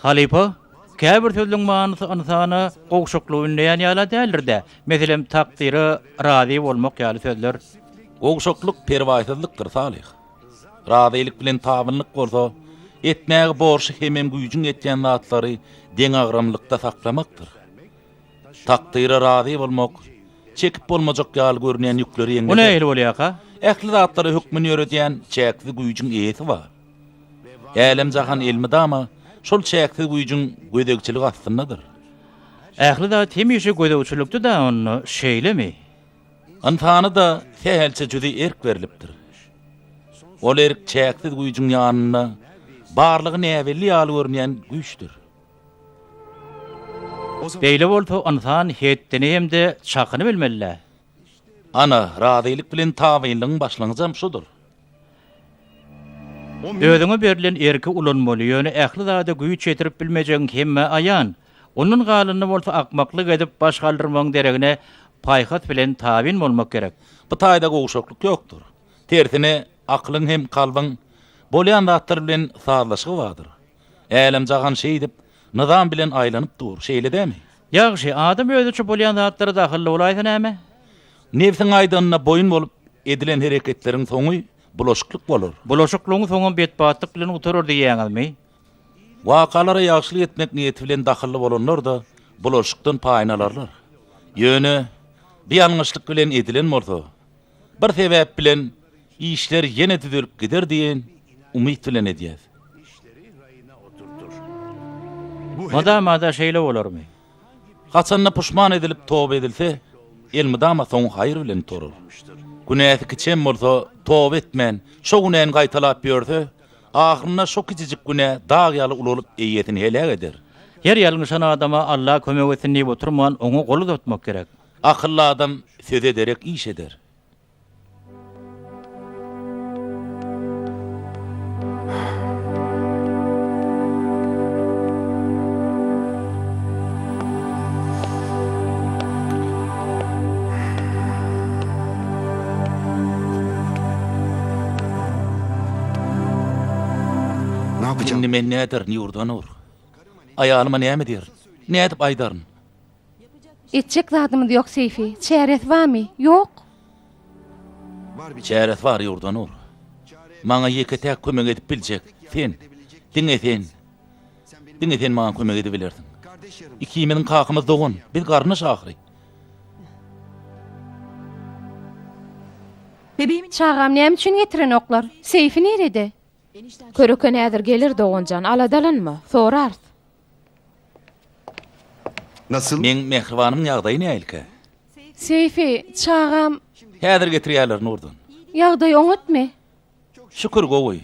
Halipa, käbir sözüň manysy insana gowşuklugyny näýän ýala däldir-de. Meselem takdyry razy bolmak ýaly sözler. Gowşukluk perwaýsyzlykdyr Salih. Razylyk bilen tabynlyk bolsa, etmäge borşy hemem güýjüň etýän zatlary deň agramlykda saklamakdyr. Takdyry razy bolmak, çekip bolmajak ýaly görnýän ýükleri ýeňe. Bu näýil bolýaka? Ähli zatlary hükmüni ýöretýän çäkli güýjüň eýeti bar. Älim jahan ilmi dama şol çäkli güýjüň gödekçilik astyndadyr. Ähli zat hemişe gödekçilikdi da onu şeýlemi? Insana da sähelçe jüdi erk berilipdir. Ol erk çäkli güýjüň ýanyna barlygy näwelli ýaly görnýän güýçdür. Beýle bolsa insan hetdeni hemde çakyny bilmeli. Ana razylyk bilen tabynlygyň başlanjam şudur. Özüňe berilen erki ulanmaly ýöne ähli zada güýç ýetirip bilmejek hemme aýan. Onun galyny bolsa akmaklyk edip baş galdyrmagyň deregine paýhat bilen tabyn bolmak gerek. Bu taýda gowşukluk ýokdur. Tersine aklyň hem kalbyň bolýan zatlar bilen sazlaşygy bardyr. Älim jagan şeý dip nizam bilen aýlanyp dur. Şeýle dämi? Ýagşy adam özüçe bolýan zatlara dahil bolaýsa näme? Nefsiň aýdanyna boyun bolup edilen hereketleriň soňy bulaşıklyk bolur. Bulaşyklygyň soňy betbatlyk bilen uturur diýýäňizmi? Wakalara ýagşylyk etmek niýeti bilen dahilli bolanlar da bulaşykdan paýnalarlar. Ýöne bir ýalňyşlyk bilen edilen bolsa, bir sebäp bilen işler ýene düzelip gider diýen umyt bilen edýär. Mada şeýle bolarmy? Haçanna puşman edilip toba edilse, elmidama soň haýr bilen turur. Günäsi kiçem bolsa toba etmän, şo günäni gaýtalap ýörse, ahyrynda şo kiçijik günä dag ýaly ululyp eýetini helak eder. Her ýalňyşan adama Allah kömek etsin diýip oturman, oňa goly tutmak gerek. Akylly adam söz ederek iş eder. Şimdi men näder ýurdan ur. Aýalyma näme der? Nädip aýdaryn? Etjek zadymyz ýok Seyfi. Çäret barmy? Ýok. Çäret bar ýurdan ur. Maňa ýeketäk kömek edip biljek. Sen, diňe sen maňa kömek edip bilerdiň. Ikimiziň kakymyz dogun, biz garnyş ahyry. Bebeğimin çağam näme üçin getiren oklar? Seyfi nerede? Köreke nädir gelir doguncan, aladalanma, sorart. Nasıl? Men mehribanymyň ýagdaýy näilke? Seyfi, çağam Häzir getirýärler nurdan. ýagdaý oňatmy? Şükür gowy.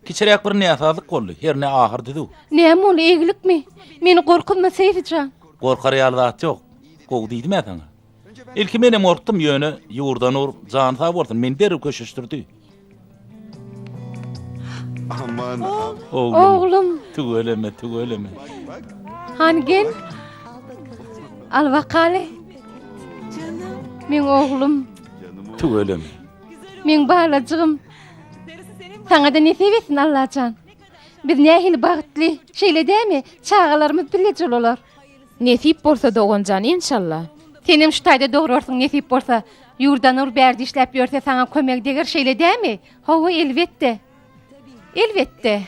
Kiçirek bir näsalyk boldy, herne ahir didu. Näme ol eglikmi? Meni gorkutma Seyfican. Gorkar ýaly zat ýok. Gowy diýdim sana. Ilki menem orkdym ýöne ýurdan ur, jan sag bolsun, men derip köşüşdirdi. Aman. Oğlum. Tügeleme. Hani gel. Al bakale. Men oğlum. Tügeleme. Men balacığım. Sana da ne sevesin Allah'can. Biz nähili bagtly, şeýle dämi? Çağalarymyz birleje bolar. Nesip bolsa doguncan inşallah. Senem şu taýda dograrsyň nesip bolsa, ýurdan ur bärdi işläp ýörse sana kömek deger şeýle dämi? Hawa elbetde. Elbette.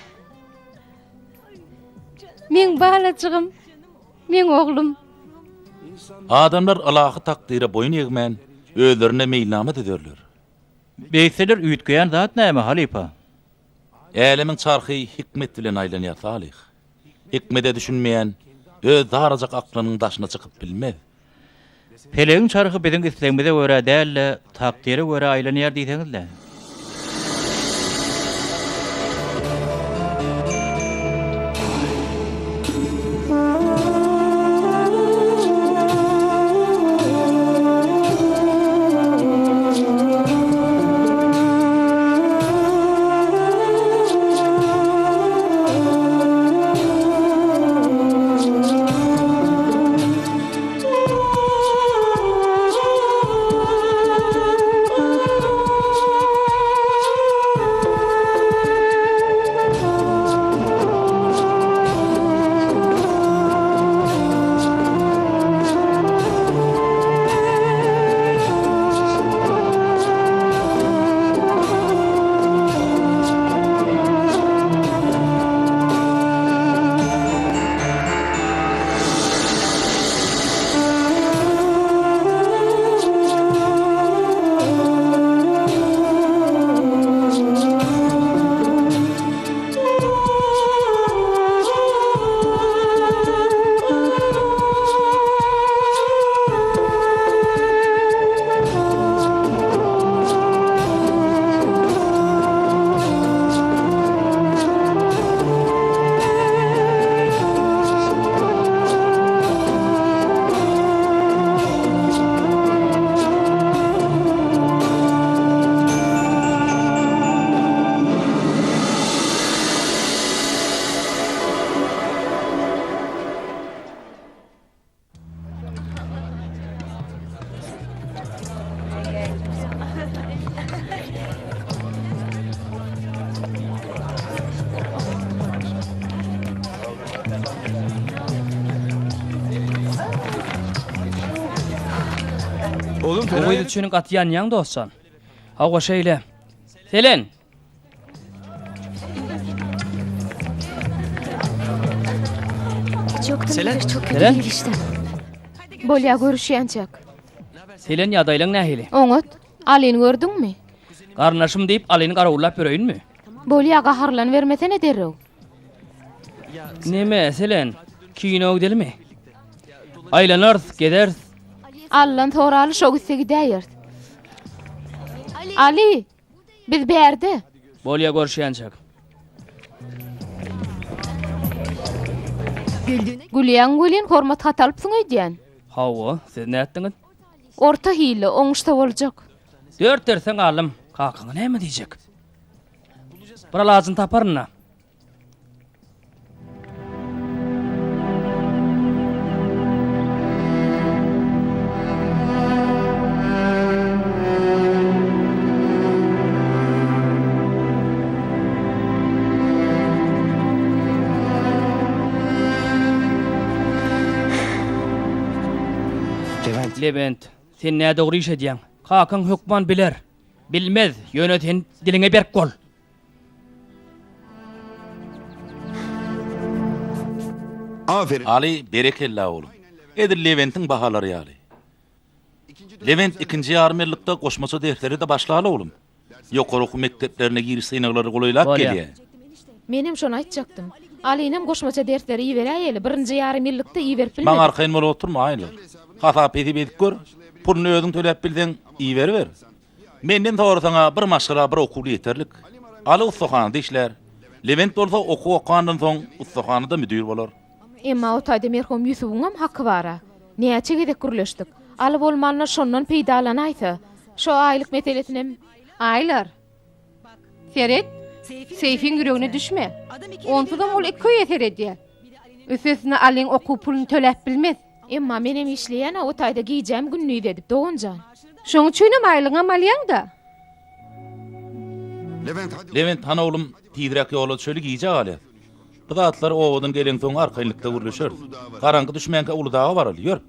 Men balacığım, men oğlum. Adamlar Allahy takdyra boyun egmän, özlerine meýilname ederler. Beýseler üýtgeýän zat näme Halipa? Älemiň çarhy hikmet bilen aýlanýar Salih. Hikmete düşünmeýän öz darajak aklynyň daşyna çykyp bilmez. Pelegiň çarhy biziň islegimize görä däl, takdyra görä aýlanýar diýseňizle. Nasılım Bu Feraye? üçünün katyan yan dostsan. Hava şeyle. Selen. Selen. Selen. Bolya görüşýänçek. Selen ýadaýlaň nähili? Oňat, Alyny gördüňmi? Garnaşym diýip alyny garawullap bereýinmi? Bolya gaharlan vermesene derrew. Neme Selen? Kino gidelmi? Aylanarız, gederiz. Allan toraly şo gitse gidäýär. Ali, biz berde. Bolya görüşýänçek. Gülýän hormat hatalypsyň öýdýän. Hawa, siz näetdiňiz? Orta hile, oňuşda boljak. Dört dersen alym, kakaňa näme diýjek? Bir lazım taparna. Levent, sen ne doğru iş edýäň? Kakaň hukman biler. Bilmez, yöneten diline berk bol. Aferin. Ali berekella oğlum. Edir Levent'in bahalary ýaly. Levent ikinji ýarmyrlykda goşmaça dersleri de başlaly oğlum. Ýokary okuw mekdeplerine giriş synaglary golaýlap Bolýar. gelýär. Menem şonu aýtjaktym. Alinem goşmaça dersleri iýeräýeli, birinji ýarym ýyllikda iýerip Maň bilmedi. arkaýyn bolup oturma aýly. Hasap edip gör. Puluny özüň töläp bilseň iýer ber. Menden tory saňa bir maşgala bir okuw ýeterlik. Ali ustahanyda işler. Levent bolsa okuw okandan soň ustahanyda müdür bolar. Emma o taýda merhum Ýusufuňam haky bara. Näçe gedek gürleşdik. Aly bolmanlar şondan peýdalanaýsa, şo aýlyk meselesinem Aylar. Ferit, Seyfin yüreğine düşme. Onsudan ol iki yeter edýär. Ösesine alyn okuw pulunu töläp bilmez. emma menem işleýän o taýda giýjäm günlüğü edip dogunjan. Şoň üçin aýlyňa malýaň da. Levent hadi. Levent han oğlum tiýdirek ýola çöli giýje galy. Bu zatlar owadan gelen soň arkaýynlykda gürleşer. Garaňky düşmänke Uludağa baraly. Ýör.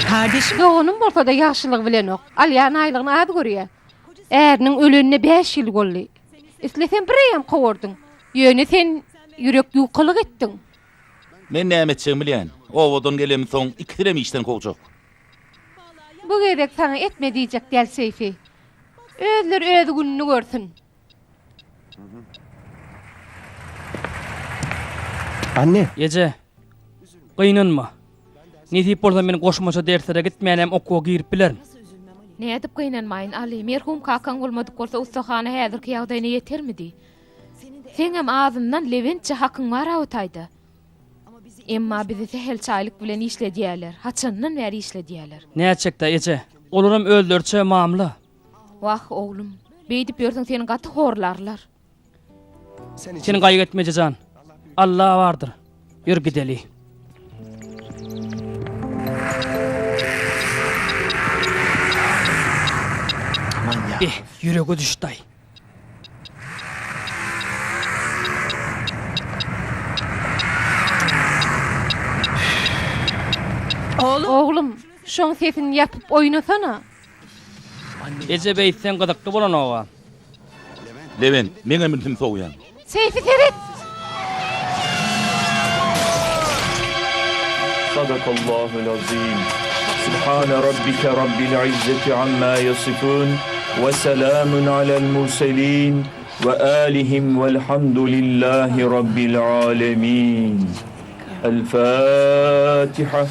Kardeşim doğunun bolsa da ýaşylyk bilen ok. Alýan aýlygyny az görýär. Äriniň ölenine 5 ýyl boldy. Islesen birem gowurdyň. Ýöne sen ýürek ýuqalyk etdiň. Men näme etjegimi bilýän. Owadan gelen soň ikilem işden kowjak. Bu gerek sana etme diýjek däl Seyfi. Özleri öz gününi görsün. Anne. Ece. Gynanma. Ne diýip bolsa men goşmaça derslere gitmeýänem okuwa girip bilerim. Ne edip gynanmaýyn Ali, merhum kakaň bolmadyk bolsa ustahana häzirki ýagdaýyna ýetermidi? Senem ağzından Leventçe hakyň var o taýda. Emma bizi sehel çaylyk bilen işledýärler, haçandan bäri işledýärler. Näçekde Ece? Olaram öldürçe mamla. Wah oglum, beýdip ýörseň seni gaty horlarlar. Seni gaýg etmeje jan. Allah vardır. Ýür gideli. Ýüregi düşdi. Oğlum, şoň sesini ýapyp oýnasana. Ece beýtsen gydykdy bolan owa. Levent, meňe bildim soğuyan. Seyfi Ferit. Sadakallahul azim. Subhane rabbike rabbil izzeti amma yasifun. Ve selamun alel murselin. Ve alihim velhamdülillahi rabbil alemin. El Fatiha.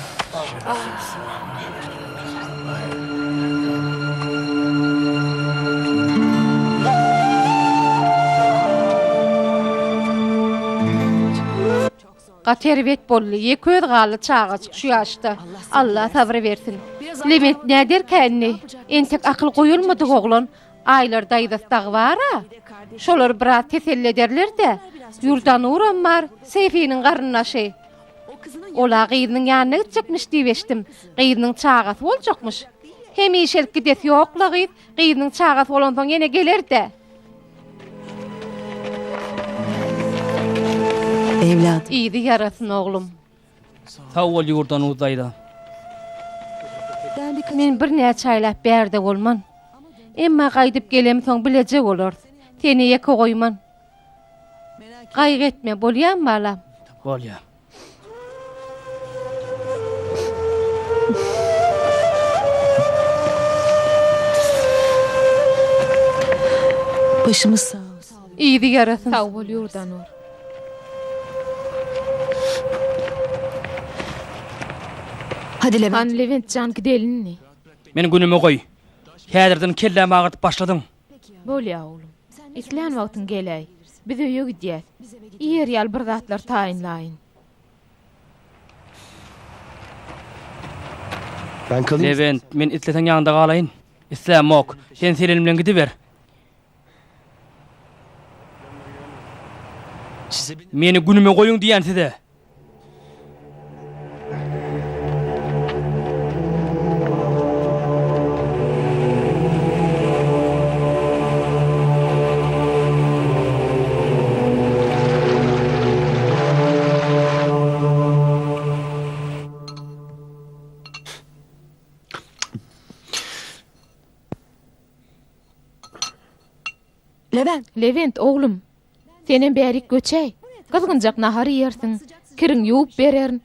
Gaterwet bolly, ýeköz galy çağa şu ýaşda. Allah sabr bersin. Levent näder känni? Entek akyl goýulmady oglan. Aýlar daýdasdag bara. Şolar biraz teselli ederler de. Ýurdan uram bar, Seyfi'nin garnaşy. Ola gyzynyň ýanyna gitjekmiş diýip eşdim. Gyzynyň çagasy boljakmyş. Hemişelik gidet ýokla gyzynyň çagasy bolandan ýene geler-de. Evlat. Ýygy yarasyn oglum. Sağ ol ýurdan uzaýda. Men bir näçe aýlap berde bolman. Emma gaýdyp gelem soň bilejek bolar. Seni ýeke goýman. Gaýgy etme, bolýarmy balam? Bolýar. Başımız sağ olsun. Ýygy yarasyn. Sağ bol ýurdanur. Hadi Levent. Han Levent can gidelinni. Men günüme goý. Häzirden kelläme agyryp başladyň. Bolýa oglum. Islan wagtyň gelýär. Biz öýe gidýär. Ýer ýal bir zatlar taýinlaýyn. Ben kalayım. Levent, men isleten ýanynda galaýyn. Islam ok. Sen selim bilen gidiber. Meni günüme goýuň diýen size. Levent oglum. Senin bärik göçäý. Gyzgynjak nahar ýersiň. Kiriň ýuwup bererin.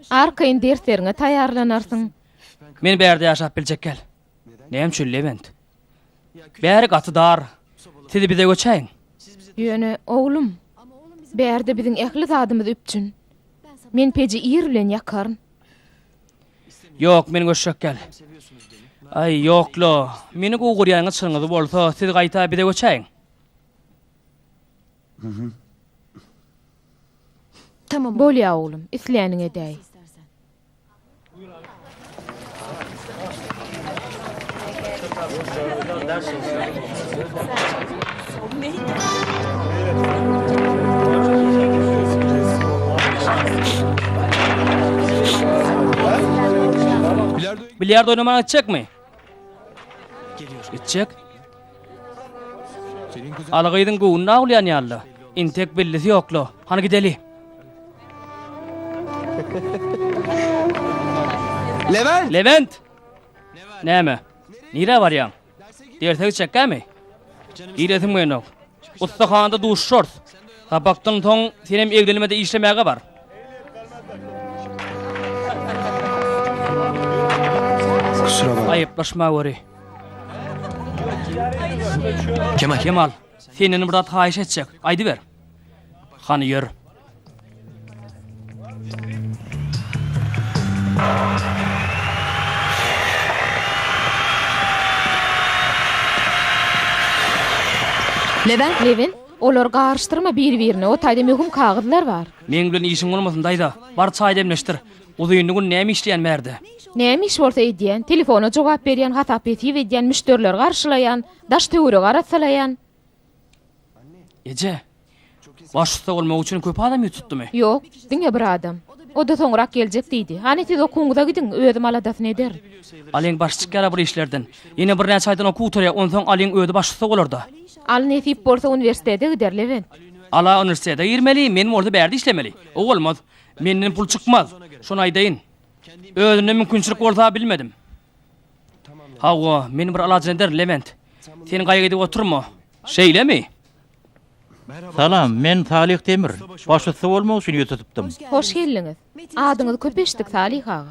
Arkaýyn derslerine taýýarlanarsyň. Men bärde ýaşap biljek gel. Näme üçin Levent? Bäri gatydar. Sizi bize göçäýin. Ýöne oglum. Bärde biziň ähli zadymyz üpçün. Men peji ýer bilen ýakaryn. Yok, men göçek gel. Ay yoklo. Meni gugurýanyň çyňyzy bolsa, siz gaýta bize göçäýin. Tamam. Bolýa oglum. Isläniň edäý. Bilyardo oynamana gidecek mi? Gidecek. Algyýdyň goýuny aglaýan ýaly. Intek bellisi ýoklo. Hany gideli. Levent! Levent! Näme? Nire barýan? Derse gidecekmi? Giresim meni. Ustahanda duşşort. Tabakdan soň senem eglenmede işlemäge bar. Kusura bakma. Aýyplaşma göre. Kemal. Senin burada taýyş etjek. Aýdy ber. Hany ýör. Levent, olar garşdyrma bir-birine. O taýda möhüm kagyzlar bar. Men bilen işiň bolmasyn daýda. Bar çaý demleşdir. Uzynyň näme işleýän märde? Näme iş bolsa edýän, telefona jogap berýän, hatap edýän, müşteriler garşylaýan, daş töwre garatsalaýan. Ece. Başda bolmak üçin köp adam ýutupdymy? Yok, diňe bir adam. O da soňrak geljek diýdi. Hani siz okuňyza gidin, özüm aladasyn eder. Alyň başçykara bir işlerden. Ýene bir näçe aýdan okuwtorya, onsoň alyň öýde başçysy bolardy. Al nesip bolsa uniwersitete gider Levent. Ala uniwersitete girmeli, menim orada bärde işlemeli. O bolmaz. Menden pul çykmaz. Şonu aýdaýyn. Özüne mümkinçilik bolsa bilmedim. Hawa, men bir alajyn eder Levent. Sen gaýgydy oturma. Şeýlemi? Salam, men Salih Demir. Başçysy bolmak üçin ýetipdim. Hoş geldiňiz. Adyňyzy köpeşdik Salih ağa.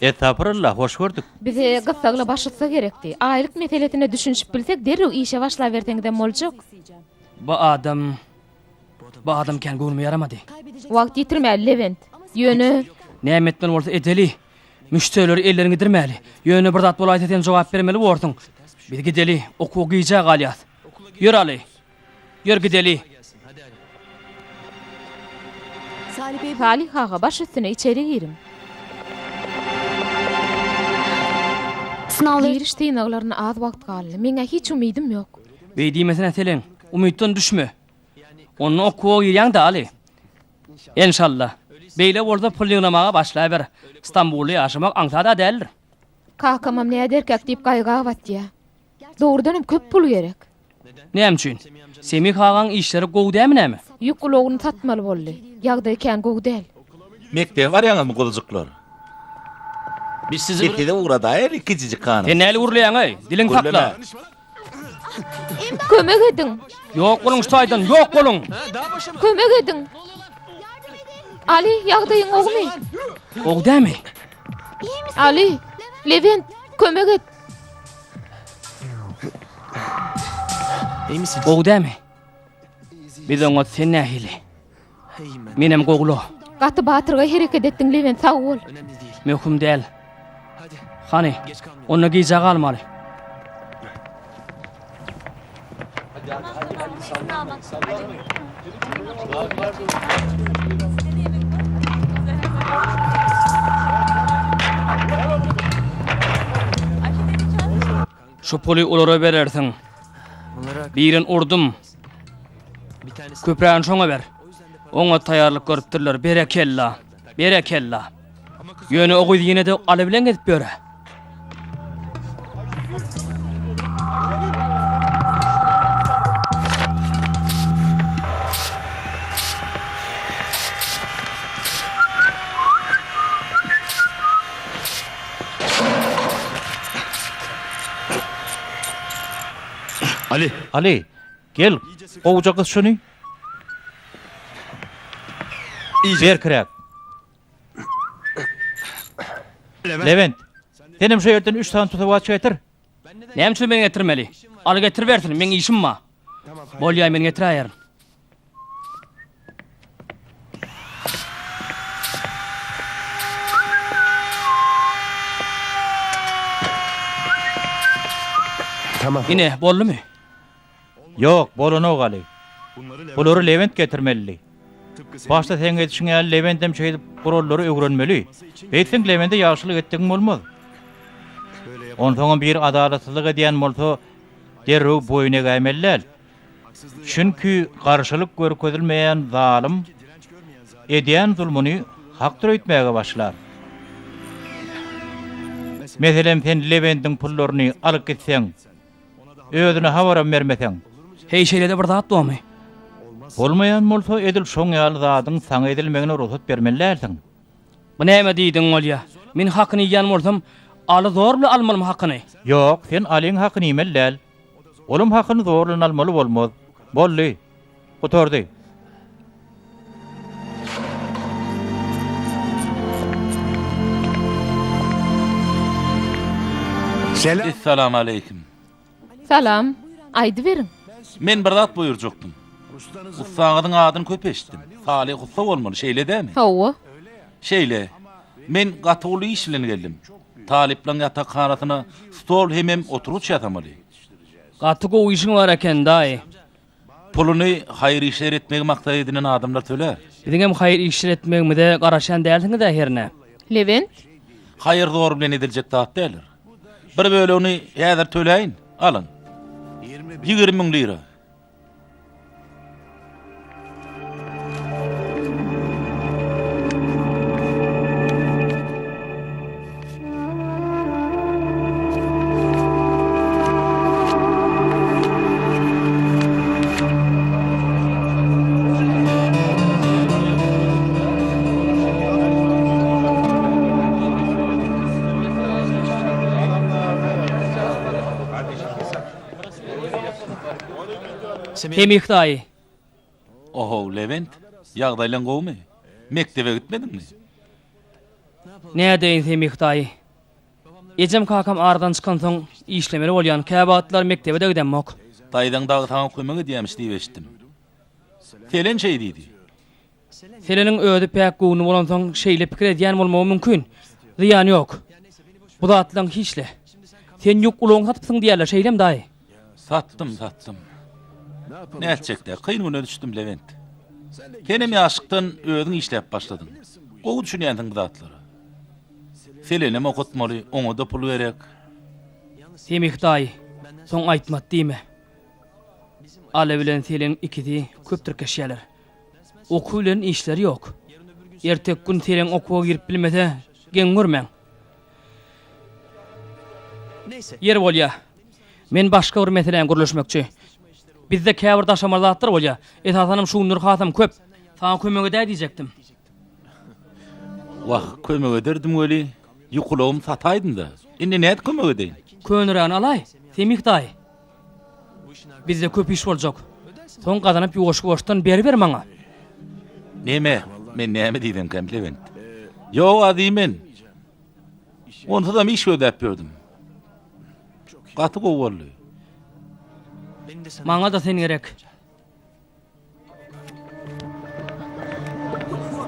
Estağfurullah, hoş gördük. Bize gysagla başytsa gerekdi. Aýlyk meselesine düşünüp bilsek derrew işe başla berseňizden boljak. Bu adam kän gönlüme yaramady. Wagt ýitirmäli Levent. Ýöne Nämetden bolsa edeli. Müşterileri ellerini gidirmeli. Ýöne bir zat bolaýsa sen jogap bermeli bolsaň. Biz gideli, okuw gyýja galýas. Ýör Ali. Ýör gideli. Salih ağa baş üstüne içeri girim. Giriş tynaglaryna az wagt galdy. Meňe hiç umidim ýok. Beýdimesine selen, umytdan düşme. Onu okuw ýerýäň da Ali. İnşallah. Beýle bolsa pul ýynamaga başlaýar. İstanbul'da ýaşamak aňsada däldir. Kakamam näde derkek diýip gaýga batdy. Doğrudan köp pul gerek. Näme üçin? Semih hagaň işleri gowy dämi näme? Ýukulogunu satmaly boldy. Ýagdaý kän gowy däl. Mektep var ýaňyzmy golajyklar. Biz sizi Ketede uğradaýar ikiji kana. Sen näle urlaýan ey? Diliň takla. Kömek edin. Ýok bolun ştaýdan, ýok bolun. Kömek edin. Ali, ýagdaýyň ogmy? Gowy dämi? Ali, Levent, kömek et. iyi misin? Gowy dämi? Biz oňa sen nähili? İyiyim ben. Menem goglu. Gaty batyrga hereket etdiň Levent, sag bol. Möhüm däl. Hadi. Hany, Geç kalma. onu giýjek almaly. Şu puli olara berersiň. Bunlara Birin urdum. bir tanesi Köpräň şoňa ber. Oňa taýýarlyk görüpdirler. Berekella. Berekella. Ýöne ogy ýene de aly bilen gedip böre. Ali. Ali, gel. Oğuca kız şunu. Ver kırak. Levent, senim şu yerden 3 tane tutup aç getir. Näme üçin meni getirmeli? Aly getir bersin, meň işim ma. Bolýar meni getirýär. Tamam. Ine, bollumy? Yok, bolunu Ali. Buluru Levent getirmeli. Başta sen yetişin ya Levent'em şeydi kurolları öğrenmeli. Beytsin Levent'e yaşlılık ettiğin olmaz. Ondan bir adalatsızlık ediyen bolsa derru boyuna gaymeller. Çünkü karşılık görkezilmeyen zalim ediyen zulmunu haktır etmeye başlar. Mesela sen Levent'in pullarını alıp gitsen, özüne havaram vermesen, Hey şeylerde bir zat doğmy. olmayan bolsa edil şoň ýaly zadyň saňa edilmegine ruhsat bermellersiň. Bu näme diýdiň bolýa? Men hakyny ýan bolsam, aly zor bilen almalym hakyny. Yok, sen alyň hakyny ýemellär. Olum hakyny zorlan almaly bolmaz. Bolly. Oturdy. Selam. Assalamu alaykum. Salam. Aýdy berin. Men bir zat buyurjukdum. Ustaňyzyň adyny köp eşitdim. Salih usta bolmaly, şeýle dämi? Hawa. Şeýle. Men gatyly iş bilen geldim. Talipleň ýatakhanasyna stol hemem oturup ýatamaly. Gaty gowy işiň bar eken daý. Puluny haýır işler etmegi maksat edinen adamlar töler. Biziňem haýır işler etmegimi de garaşan dälsiňiz de herne. Levent, Haýır zor bilen ediljek zat dälir. Bir bölegi häzir töleýin, alın. 20.000 lira. Semih daý. Oho, Levent, ýagdaýlan gowmy? Mektebe gitmedinmi? Näde Semih daý? Ejem kakam ardan çykan soň işlemeli bolýan käbatlar mektebede gidemok. Daýdan dagy taňa kömek edýämiş diýip eşitdim. Selen şey diýdi. Selenin öýde pek gowny bolan soň şeýle pikir edýän bolmagy mümkin. Ziýan ýok. Bu zatlaň hiçle. Sen ýok uloň satypsyň diýerler şeýlem daý. Sattım. Ne etjekde? Kıyın güne düştüm Levent. Kenem ýaşykdan özüň işläp başladyň. Gowy düşünýändiň bu zatlary. Selenem okutmaly, oňa da pul berek. Semih daý. Soň aýtmat diýme. Ale bilen selen ikisi köp türkeşýärler. Okulen işleri ýok. Ertek gün tereň okuwa girip bilmese, geň görmeň. Yer bolýa. Men başga bir meselen gürleşmekçi. Bizde käbir daşamarlatdyr bolýa. Esasanym şuňdur hatam köp. Sana kömek edäý diýjekdim. Wah, kömek ederdim öli. Ýukulagym sataýdym da. Indi näde kömek edeýin? Könüren alay, semik daý. Bizde köp iş boljak. Soň gazanyp ýoşuşdan ber maňa. Neme? Men näme diýdim kompliment? Ýok adymen. Onda da iş ödäp berdim. Gaty gowurly. Maňa da sen gerek.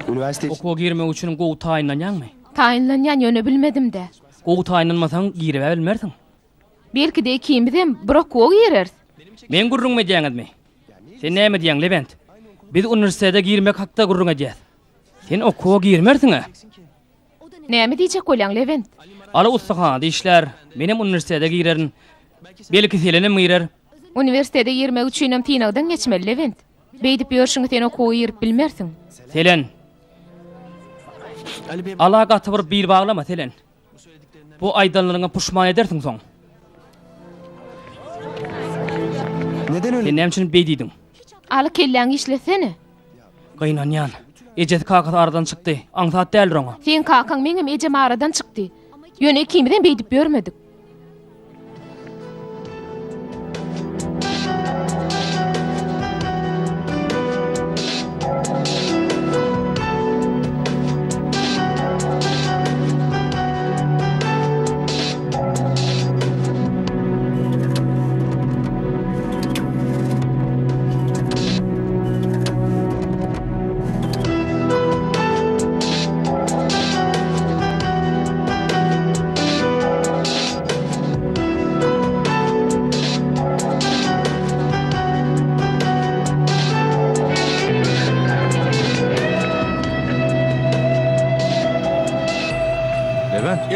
Üniversite Okuwa girmek üçin gowy taýinlanýanmy? Taýinlanýan ýöne bilmedim de. Gowy taýinlanmasaň girip bilmersiň. Belki de ikimizem bir okuwa girer. Men gurrun edýäňizmi? Sen näme diýäň Levent? Biz uniwersitete girmek hakda gurrun edýäs. Sen okuwa girmersiň-a? Näme diýjek bolýan Levent? Ala ustahana işler, menem uniwersitete girerin. Belki selenim girer. Uniwersitete girmek üçinem tinagdan geçmeli Levent. Beýdip ýörşüňi sen okuwa girip bilmersiň. Selen. Ala gaty bir baglama Selen. Bu aýdanlaryňa puşman edersiň soň. neden öyle? Sen näme üçin beýdiň? Ala kelläňi işlesene. Gaýnanýan. Ejet kakat aradan çykdy. Aňsat däldir oňa. Sen kakaň meňem ejem aradan çykdy. Ýöne ikimizem beýdip görmedik.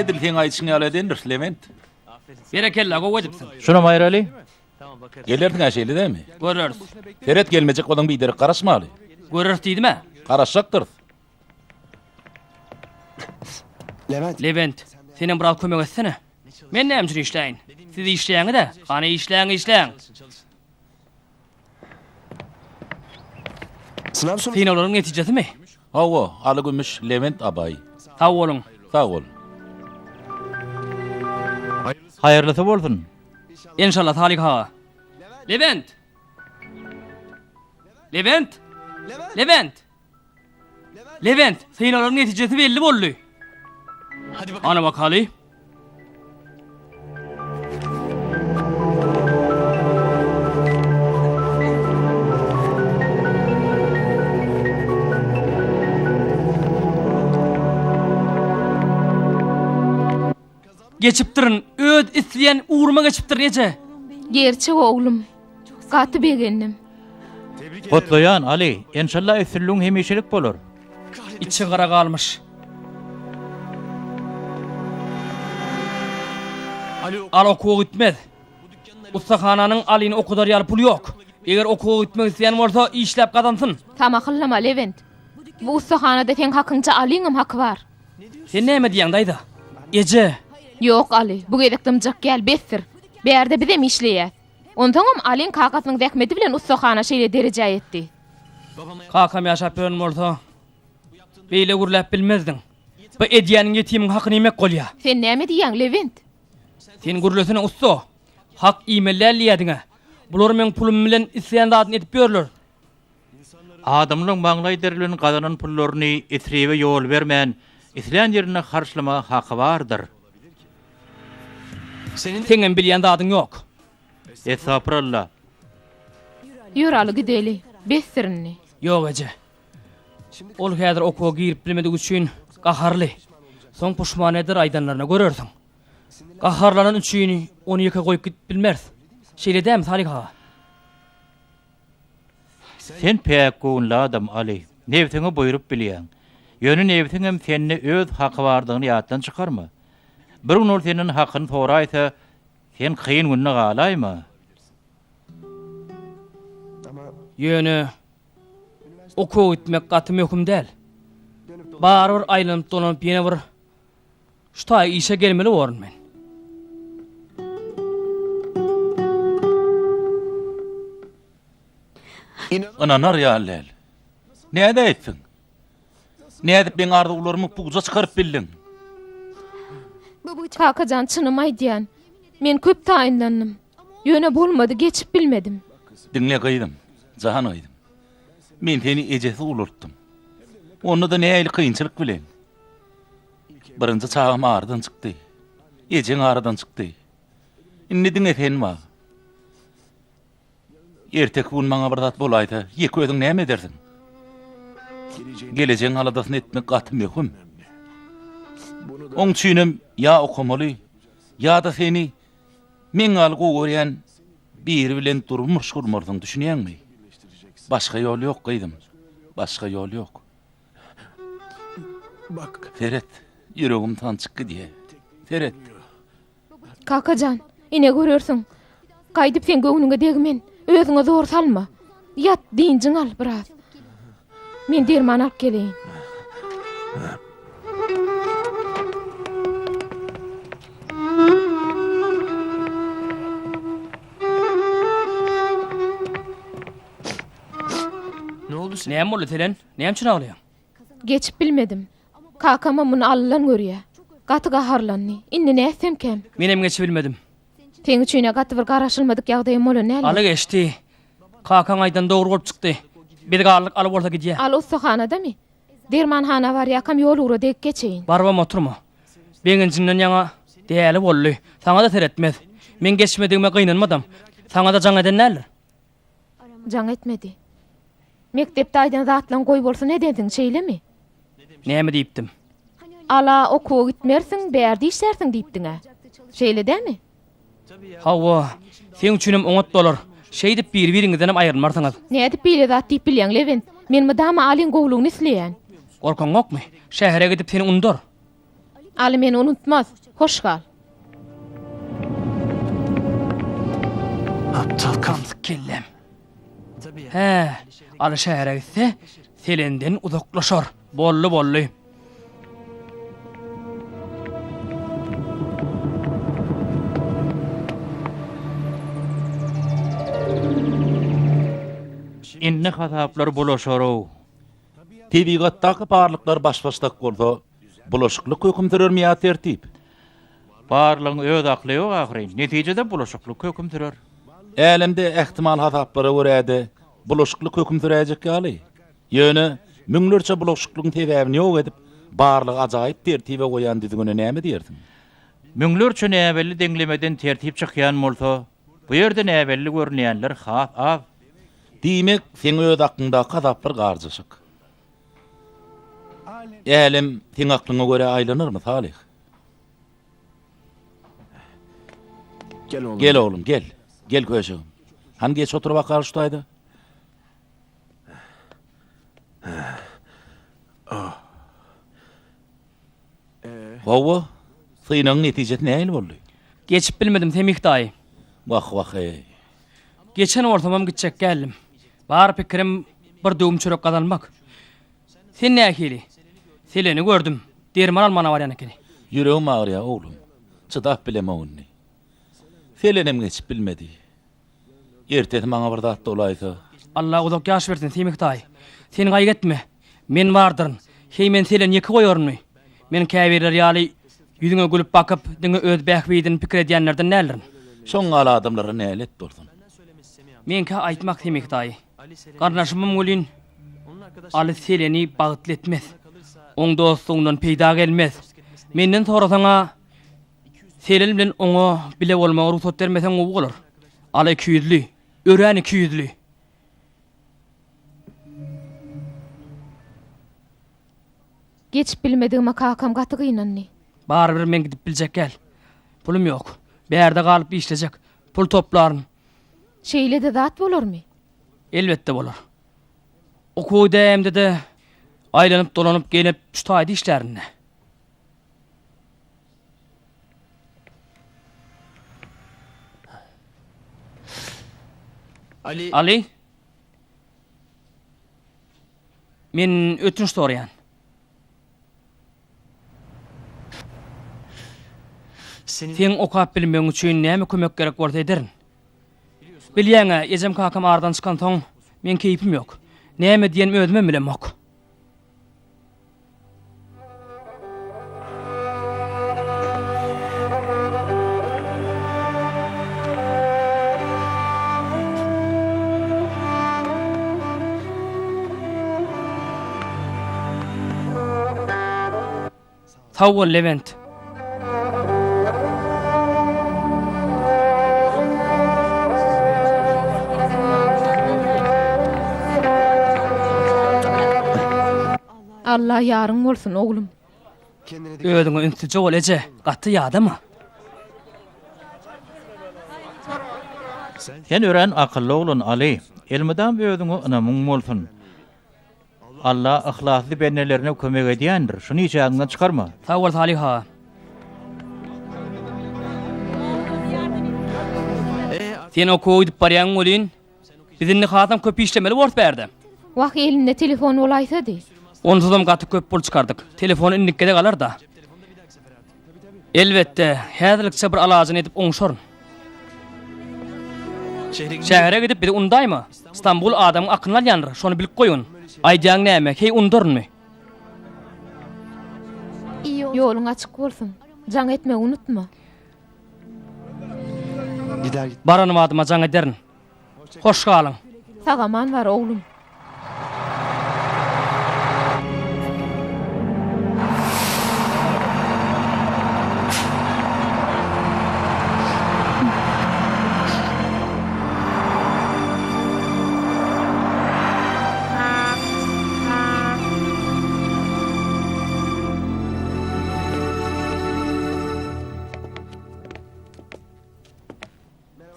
Edil sen aýdyşyň ýaly edendir, Levent. Berekella gowy edipsiň. Şuna Maýraly? Gelerdiň aşeýle dämi? Görürüz. Feret gelmejek bolan biýderi garaşmaly. Görürüz diýdime? Garaşjakdyr. Levent. Levent, senin biraz kömek etsene. Men näme üçin işläýin? Siz işläýäňi de, gany işläýäň. Sınav sonu Finalaryň netijesimi? Hawa, aly gümüş Levent abay. Sag bolun. Sag ol. Haýyrlysy bolsun. İnşallah Talik ha. Levent. Levent. Levent. Levent, finalaryň netijesi belli boldy. Ana bakaly. Geçipdirin, öd isleyen uğruma geçipdirin ece. Gerçi oğlum. Gaty begendim. Gotlayan Ali, inşallah ösürlüğün hemişelik bolur. İçi qara qalmış. Al okuwa gitmez. Ustahananyň alyny okudar ýaly pul ýok. Eger okuwa gitmek isleýän bolsa, işläp gazansyn. Tam akyllama Levent. Bu ustahanada sen hakynça alyňym haky bar. Sen näme diýäň daýda? Ece. Yok Ali, bu gedekdimjak gel bestir. Berde bizem işleýär. Ondaňam Alin kakasynyň zähmeti bilen ustahana şeýle derejä etdi. Kakam ýaşap berýän bolsa, beýle gürläp bilmezdiň. Bu edýäniň ýetimiň hakyny yemek bolýar. Sen näme diýäň Levent? Sen gürlesine usta. Hak imellerliýädiňe. Bular men pulum bilen isleýän zadyny etip berler. Adamlyň maňlaý derilen gazanan pullaryny esrebe ýol bermän, isleýän ýerine harçlama haky bardyr. Senin bilýän zadyň ýok. Estağfurullah. Ýuraly gideli, bestirini. Ýok ece. Ol häzir okuwa girip bilmedik üçin gaharly. Soň puşman eder aýdanlaryna görersiň. Gaharlanan üçin onu ýeke goýup gidip bilmez. Şeýle däm Salik ha. Sen pek goňly adam Ali. Nebtiňi buýrup bilýän. Ýöne nebtiň hem seni öz haky bardygyny ýatdan çykarma. Bir gün ol senin hakyny soraýsa, sen kıyın gününe galayma. Ýöne okuwa gitmek gaty möhüm däl. Barbar aýlanyp dolanyp ýene bir şuta işe gelmeli bolaryn men. Ananar ýalyl. Näde etdiň? Näde ben arzuwlarymy buza çykaryp bildin? Kakajan çynymay diýen. Men köp taýinlandym. Ýöne bolmady, geçip bilmedim. Dinle gaýdym, jahan gaýdym. Men seni ejesi ulurtdum. Onu da näýeli kynçylyk bilen. Birinji çağım ardan çykdy. Ejeň aradan çykdy. Inni diňe sen ma. Ertek bugün maňa bir zat bolaýdy. Ýeki özüň näme edersiň? Geleceğin haladasını etmek gatı mehum. On çynem ya okumaly, ya da seni men algy görýän biri bilen durmuş gurmardyň düşünýänmi? Başga ýol ýok gaýdym. Başga ýol ýok. Bak. Ferhat, ýüregim tançyk diýe. Ferhat. Kakajan, ine görürsün. Gaýdyp sen göňüňe degmen, özüňe zor salma. Ýat diňjiň al biraz. Men derman alyp geleýin. Ne oldu sen? Näme boldy Telen? Näme üçin aglaýaň? Geçip bilmedim. Kakama muny Allah'dan görýär. Gaty gaharlandy. Inni näsem kem. Menem geçip bilmedim. Sen üçine gaty bir garaşylmadyk ýagdaýym bolan näle? Aly geçti. Kakan aýdan dogry bolup çykdy. Bir garlyk alyp bolsa gidýär. Al ustahanadamy? Dermanhana bar ýakam ýol ura dek geçeýin. Barba oturma. Beňincinden ýaňa däli boldy. Saňa da teretmez. Men geçmedigime gynanmadym. Saňa da jaň eden näler? Jaň etmedi. Mektepde aýdan zatlan goý bolsa ne dediň şeýlemi? Näme diýipdim? Ala okuwa gitmersiň, bärdi işlersiň diýipdiň-a. Şeýle dämi? Hawa, sen üçinem oňat bolar. Şeý dip bir-biriňizden aýrylmarsyňyz. Näde bile zat diýip bilýän Levent? Men mydama alyň gowlugyny isleýän. Gorkaň okmy? Şähere gidip seni undur. Ali meni unutmaz. Hoş gal. Aptal Kamsyk kellem. He, aly şähere gitse, selenden uzaklaşar. Bolly. Inni hataplar bulaşarow. Tebigatdaky barlyklar baş-başdak bolsa, bulaşyklyk höküm sürermi tertip? Barlygyň öz akly ýok ahyryn. Netijede bulaşyklyk höküm sürer. Älemde ähtimal hataplara görä-de bulaşyklyk höküm sürejek ýaly. Ýöne müňlerçe bulaşyklygyň sebäbini ýok edip, barlyk ajaýyp tertibe goýan diýdigine näme diýersiň? Müňlerçe näbelli deňlemeden tertip çykýan bolsa, bu ýerde näbelli görnýänler has az. Diýmek, sen öz aklynda hazaplar garjyşyk. Älim sen aklyňa görä aýlanyrmy Salih? Gel oğlum. Gel oğlum, gel. Gel köşegim. Han geç oturup bakar şutaydı. Hawa, synyň netijesi näil boldy? Geçip bilmedim Temik daýy. Wah ey. Geçen ortamam gitjek geldim. Bar pikirim bir döwüm çörek kazanmak. Sen nähili? Seleni gördüm. Derman almana barýan ekeni. Yüreğim ağrıyor oğlum. Çydap bileme onu. Selenem geçip bilmedi. Ertesi maňa bir zat dolaysa. Allah uzak ýaş bersin Temik daýy. Sen gaýg etme. Men bardyryn. Hey men selen ýeki goýarmy? Men käbirler ýaly ýüzüňe gülüp bakyp, diňe öz bähbidin pikir edýänlerden nälerin? Şoň ala adamlara nälet dursun. Menkä aýtmak Temik daýy. Garnaşymym bolyn. Aly seleni bagtly etmez. Oň dostuňdan peýda gelmez. Menden sorasaňa selen bilen oňa bile bolmagy ruhsat bermeseň o bolar. Aly 200'lü, ören 200'lü. Geçip bilmedigime kakam gaty gynandy. Barbyr men gidip biljek gel. Pulum ýok. Bärde galyp işlejek. Pul toplaryn. Şeýle de zat bolarmy? Elbetde bolar. Okuw dämde de aýlanyp dolanyp gelip şutaýdy işlerine. Ali? Men ötünç soraýan. Sen okap bilmeň üçin näme kömek gerek bolsa ederin. Bilýäňe, ejem kakam ardan çykan soň men keypim ýok. Näme diýen özüme bilen ýok. Sağ ol Levent. Allah yarın bolsun oğlum. Ödüňe ünsüje ol eje, gaty ýadama. Sen ören akıllı olun Ali. Elmeden bir ödüňe ynamyň bolsun. Allah ihlasly bennelerine kömek edýändir. Şunu hiç ýadyndan çykarma. Sağ ol Salih ağa. Sen okuw edip barýan bolyn, bizini hatam köp işlemeli bort berdi. Wagt elinde telefon olaýsady. Onsuzam gaty köp pul çykardyk. Telefonu innikede galar da. Elbette, häzirlikçe bir alasyny edip oňşaryn. Şähere gidip biri undaýmy? İstanbul adamyň akyny alýandyr, şonu bilip goýun. Aýdýaň näme? Hey undurmy? Ýoluň açyk bolsun. Jaň etme unutma. Baranym adyma jaň ederin. Hoş galyň. Sagaman var oğlum.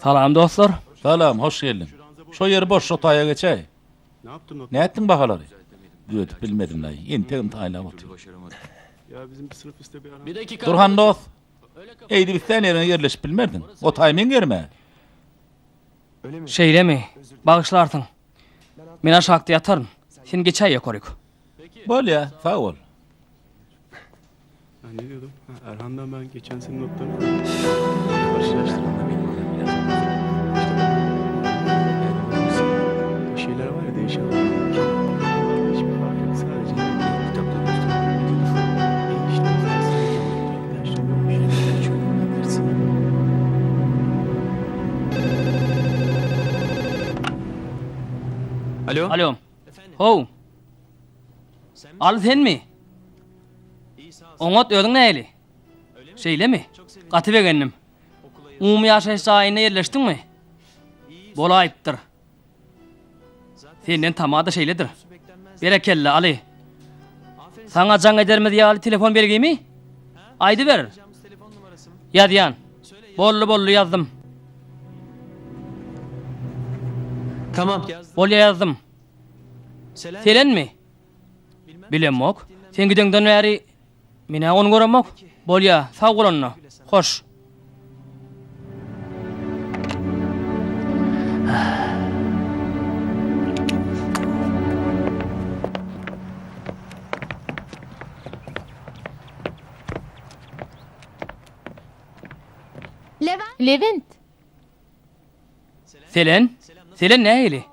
Salam dostlar. Salam, hoş geldin. Şo ýeri boş otaya geçäý. Ne ettin bahalary? Götüp bilmedim lan. Ýentegim taýlap otur. Bir dakika. Durhan dost. Eýdi biz sen ýerine ýerleşip bilmerdin. Otay men germe. Şeýlemi? Bagyşlarsyň. Men aşakda yatarım. Sen geçäý ýokaryk. Bol ya, sağ ol. Ne diyordum? Erhan'dan ben geçen senin notlarını karşılaştırdım. Bir şeyler var ya değişen. Hiçbir fark yok. Sadece kitapları Alo. Alo. Ho. Al sen mi? Oňat ödüň näli? Şeýlemi? Gaty begendim. Umumy ýaşaýyş jaýyna ýerleşdiňmi? Bolaýypdyr. Senden tamada şeýledir. Berekelle Ali. Saňa jaň edermedi ýaly telefon bergimi? Aýdy ber. Ýadýan. Bollu ýazdym. Tamam. Bolýa ýazdym. Selenmi? Bilemok. Sen gidenden bäri mene onu göremok. Bolýa, sag bolanna. Hoş. Levent. Selen näli?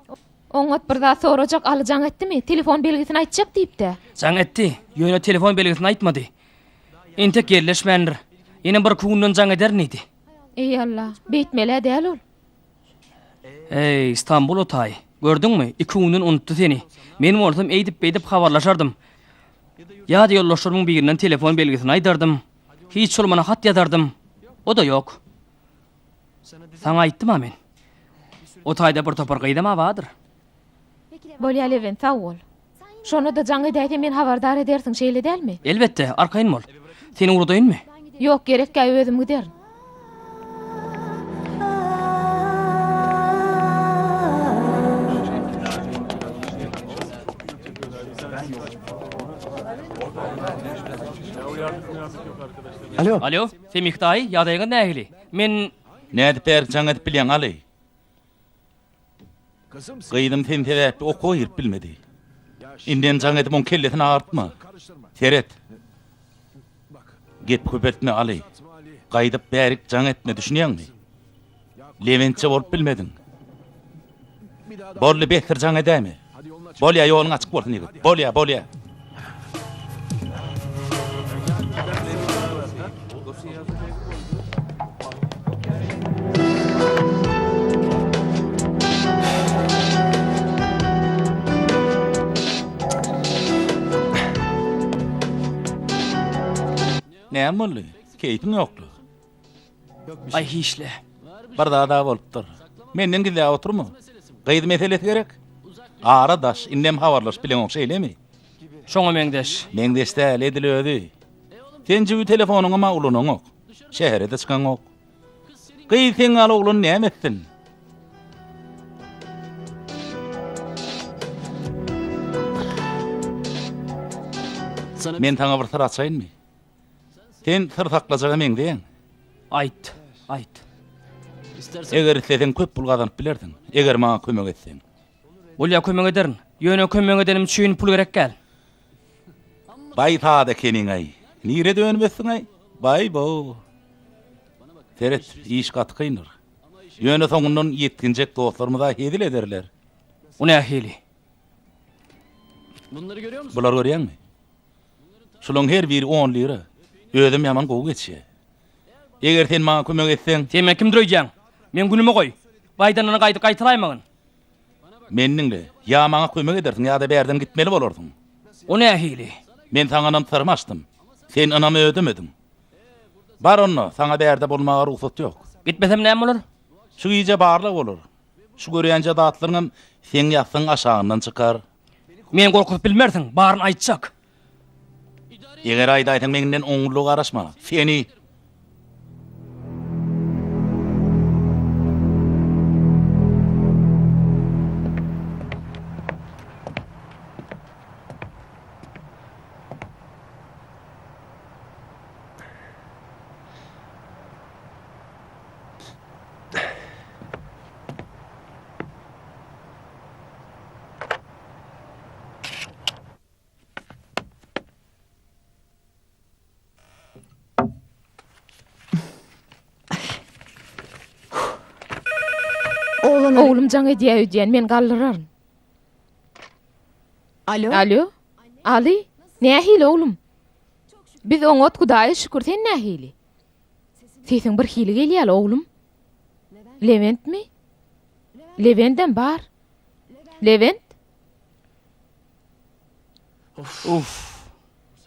Oňat bir daha sorajak alyjaň etdimi? Telefon belgisini aýtjak diýipdi. Jaň etdi. Ýöne telefon belgisini aýtmady. Entek yerleşmendir. Ýene bir kugundan jaň edernidi. Ey Allah, beýtmeli däl ol. Ey İstanbul otay. Gördüňmi? 2 günden unutdy seni. Men bolsam eýdip habarlaşardım. Ýa-da ýollaşlarymyň birinden telefon belgisini aýdardym. Hiç bolmana hat ýazardym. O da ýok. Saňa aýtdym men. Otayda bir topar gaýdama badyr. Bolýa Levent, sag ol. Şonu da jaň edäýdi men habardar edersiň şeýle dälmi? Elbette, arkaýyn bol. Seni urdaýynmy? Ýok, gerek gaý özüm giderim. Alo. Alo, sen Mihtaý, ýagdaýyň nähili? Men Nädip berk jaň edip bilýän Ali? Gıydym sen sebäpli okuw ýerip bilmedi. Inden jaň edip on kellesini artma. Seret. Gep köpeltme Ali. gaýdyp bärik jaň etme düşünýärmi? Leventçe bolup bilmedin. Bolly behter jaň edämi? Bolýa ýoluň açyk bolsun ýigit. Bolýa. Näme boldy? Keýpin ýokdy. Ay hiçle. Bir daha bolupdyr. Menden gidä oturma. Gaýdy meselesi gerek. Ara daş, innem habarlaş bilen okşaýlemy. Şoňa meňdeş. Meňdeşde edil ödi. Sen jibi telefonuňa ma ulanyň ok. Şäherde çykan ok. Gaýdyň ala ulan näme etdin? Men taňa bir sır açaýynmy? Sen sır saklajaga meňdeň. Ayt. Eger sen köp pul gazanyp bilerdin. Eger maňa kömek etseň. Bolýa kömek ederin. Ýöne kömek edenim üçin pul gerek gel. Bay taada keniň ay. Nire dönmesin ay. Bay bo. Teret iş gatkynyr. Ýöne soňundan ýetginjek dostlarymyza hedil ederler. O ne hili? Bunları görüyor musun? Bular görýärmi? Şulaň her biri 10 lira. Özüm ýaman gowy geçýär. Eger sen maňa kömek etseň, Sen men kim durýan? Men günüme goý. Baýdanyny gaýtyraýmagyn. menniňle ýa maňa kömek edersiň ýa-da bärden gitmeli bolarsyň. O ne hili? Men taňa anam tarmaşdym. Sen anamy ödemedin. Bar onu, saňa bärde bolmaga ruhsat ýok. Gitmesem näme bolar? Şu iyice barlyk bolar. Şu görýänje datlaryňam sen ýaksyň aşagyndan çykar. Men gorkup bilmersiň, baryn aýtjak. Eger aýdaýsaň menden oňurlyk garaşma. Seni Oğlum jaň edýä ödýän, men gallyraryn. Alo? Ali, nähili oğlum? Biz oňat Hudaýa şükür, sen nähili? Sesin bir hili gelýär oğlum. Levent mi? Leventden bar. Levent?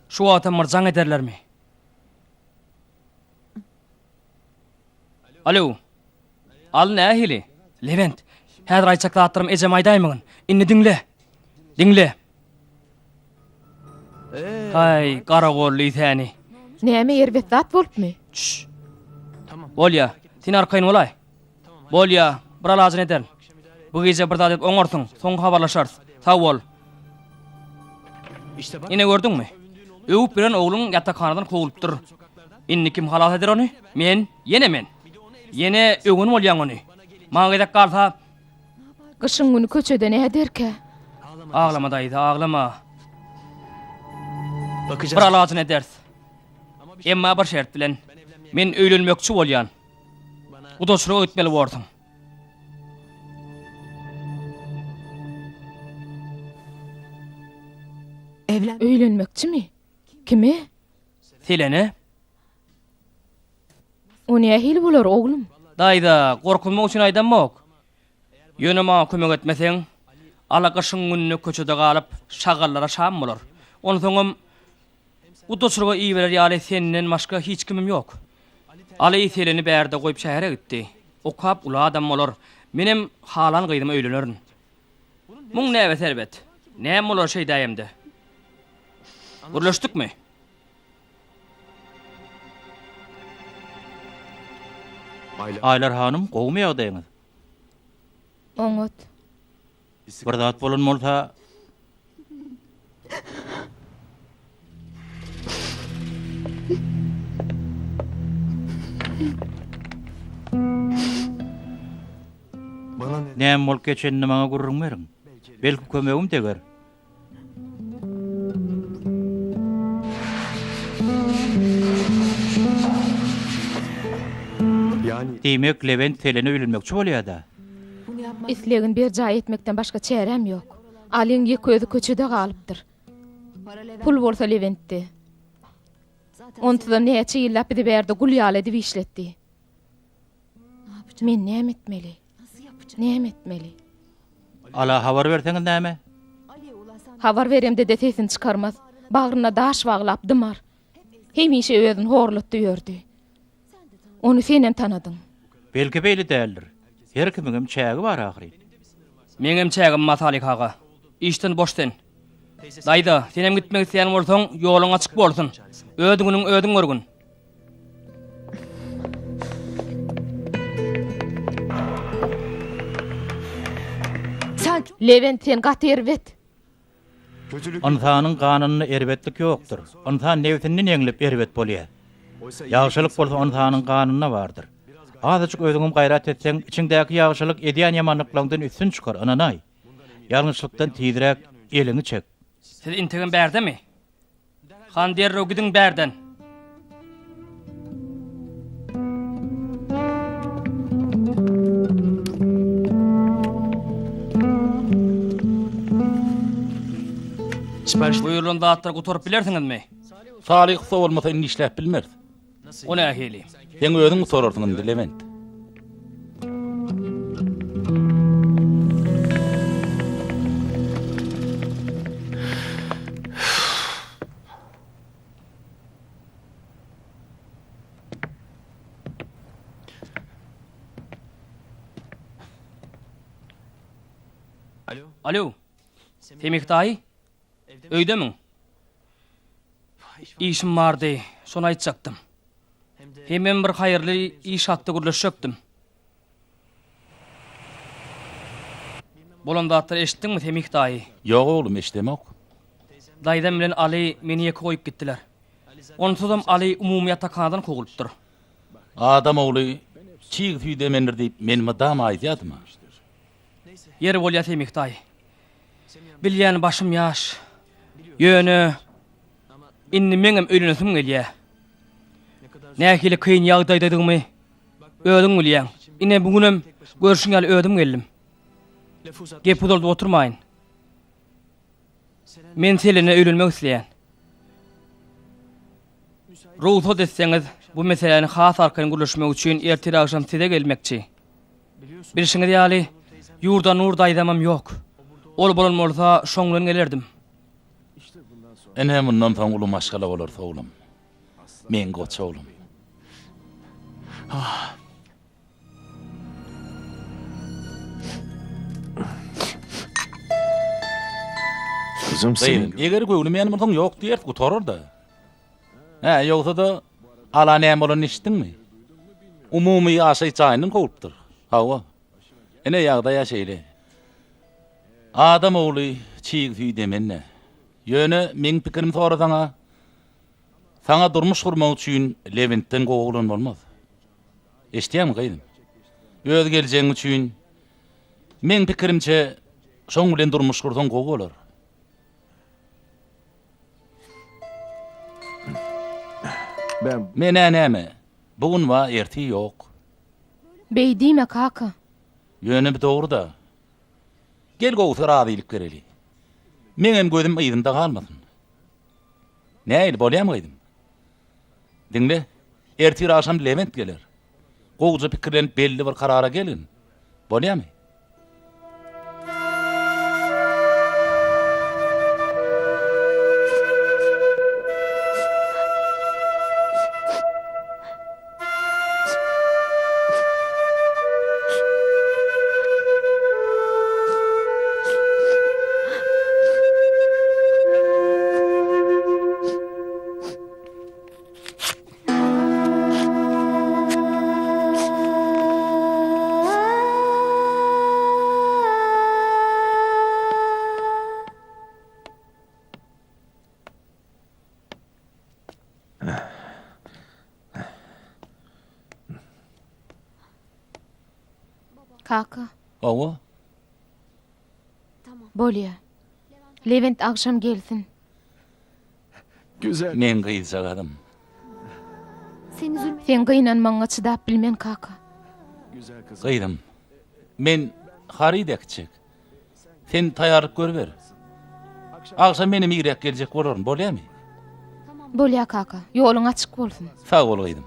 Şu adamlar jaň ederlermi? Alo. Al nähili? Levent. Häzir aýtjak zatlarym ejem aýdaýmagyn. Inni Dinle. Hay, garagolly täni. Näme ýerbet zat bolupmy? Bolýa, sen arkaýyn bolay. Bolýa, bir alajyn eder. Bu gece bir dadyp oňarsyň, soň habarlaşarys. Sag bol. İşte bak. Ine gördüňmi? Öwüp bilen oğluň ýatakhanadan kogulypdyr. Inni kim halas eder ony? Men. Yene öwün bolýan ony. Maňa gedek galsa, Gyşyň günü köçede näderke? ağlama daýdy, ağlama. Bakacağız. Bir alajyn eders. Emma bir şert bilen. Men öýlenmekçi bolýan. Udaşyryk etmeli boldyň. Evlen. Öýlenmekçi mi? Kimi? Selene? O nähili bolar oğlum? Daýda, gorkulmak üçin aýdanmak. Ýöne maňa kömek etmeseň, alaqaşyň gününe köçede galyp şagallara şam bolar. Onu soňam udaşyryga iý berer ýaly senden başga hiç kimim ýok. Ali seleni bärde goýup şähere gitdi. Okap ula adam bolar. Menem halan gydym öýlenerin. Muň näme serbet? Näme bolar şey daýymdy? Gürleşdikmi? Aylar hanım gowmy ýagdaýyňyz. Oňat. Bir zat bolan bolsa näme bolup geçenini maňa gurrun beriň. Belki kömegim teger. Demek Levent telene ölülmekçi bolýar-da. Islegin bir jaý etmekden başga çärem ýok. Alyň ýek gözü köçede galypdyr. Pul bolsa Leventdi. Ontuda näçe ýyllap bizi berdi gulýal edip işletdi. Men näme etmeli? Näme etmeli? Ala habar berseňiz näme? Habar veremde de sesin çıkarmaz. Bagryna daş baglap dymar. Hemişe özüni horlatdy ýördi. Onu senem tanadyň. Belki beýle däldir. Her kimiň çägi bar ahry. Meňem çägim Matalik haga. İşten boşden. Daýda, senem gitmek isleýän bolsaň, ýoluň açyk bolsun. Ödüňiň ödüň görgün. Sen Levent sen gaterbet. Onsanyň ganynyny erbetlik ýokdur. Onsan newsini eňlep erbet bolýar. Ýagşylyk bolsa onsanyň ganynyna bardyr. Azajyk özüňem gaýrat etseň, içiňdäki ýagşylyk edýän ýamanlyklaryň üstün çykar, ananay. Ýalňyçlykdan tiýdirek elini çek. Siz intigin berdemi? Han derro gidin berden. Sipariş Buyurun dağıtları kuturup bilersiňizmi? Salih so bolmasa indi işläp bilmez. O ne ahili? Sen özüň sorarsyň Levent. Alo. Semih dahi? Öýdemiň? İşim bardy, şonu aýtjaktym. Hemen bir hayırly iş hatda gürleşekdim. Bolanda atlar eşitdiňmi Semih dahi? Ýok oglum, eşdemek. Daýdam bilen Ali meni ýeke goýup gitdiler. Onsuzam Ali umumy ýatakxanadan kogulypdyr. Adam ogly çiğ tüýde mendir diýip menime dam aýdýadmy? Yer bolýar Semih dahi. Bilýän başym ýaş. Ýöne inni meňem öýlenesim gelýär. Nähili kyn ýagdaýdadyňmy? Ödüň bilýän. Ine bugunem görüşüňe ödüm geldim. Gep uzaldy oturmaýyn. Men seline öýlenmek isleýän. Ruhsat etseňiz, bu meseleni has arkaň gürleşmek üçin ertir akşam size gelmekçi. Bilişiňiz ýaly, ýurda nur daýdamam ýok. Ol bolan bolsa şoňdan gelerdim. Ene mundan soň ulum maşgala bolar oglum. Men goça oglum. Kızım senin. Eger göwlüm ýany bolsaň ýok diýer, gutarır da. Ha, ýogsa da ala näme bolan işitdiňmi? Umumy ýaşaý çaýynyň goýupdyr. Hawa. Ene ýagda ýaşaýly. Adam ogly çiğ tüýde menne. Ýöne meň pikirim sorasaňa, saňa durmuş gurmak üçin Leventden gowulan bolmaz. Eşdiýärmi gaýdym? Öz geljegiň üçin meň pikirimçe şoň bilen durmuş gursaň gowular. Men näme? Bugun wa erti ýok. Beýdime kaka. Ýöne bir dogry da. Gel gowsy razylyk bereli. Meňem gözüm ýyrynda galmasyn. Näil bolýarmy gaýdym? Diňle, ertir akşam Levent geler. Gowja pikirlenip belli bir karara gelin. Bolýarmy? Kaka. Owa. Bolýar. Levent akşam gelsin. Güzel. Men gyýjak adam. Sen üzülme. Sen gynanmaňa çydap bilmen kaka. Gıydym. Men hary dekçek. Sen taýarlyk görber. Agşam menim ýürek geljek bolaryn, bolýarmy? Bolýa kaka, ýoluň açyk bolsun. Sag bol Gıydym.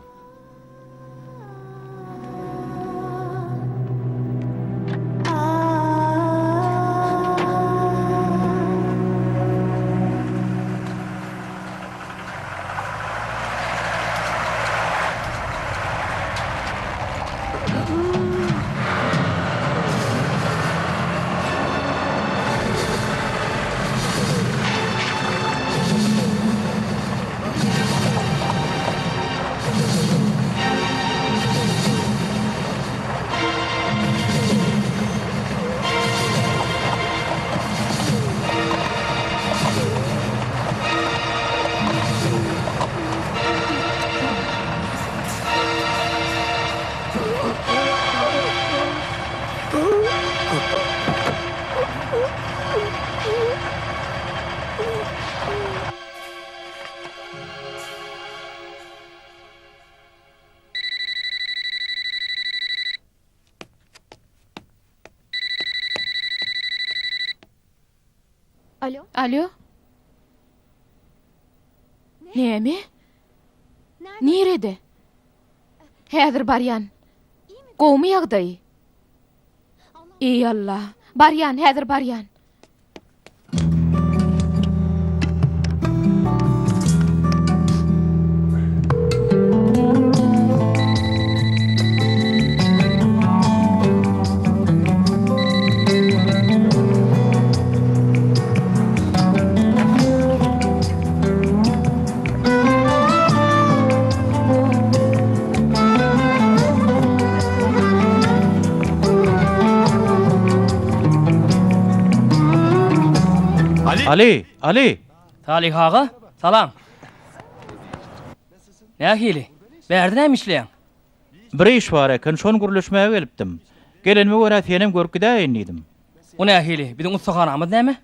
Alo? Alo? Näme? Nerede? Häzir barýan. Gowmy ýagdaý? Ey Allah, barýan, häzir barýan. Ali. Salih ağa, salam. Nähili? Bärdin hem işleýän? Bir iş bar eken, şonu gürleşmäge gelipdim. Gelenime görä senem görküdäýin diýdim. O nähili? Biziň ustaxanamyz näme?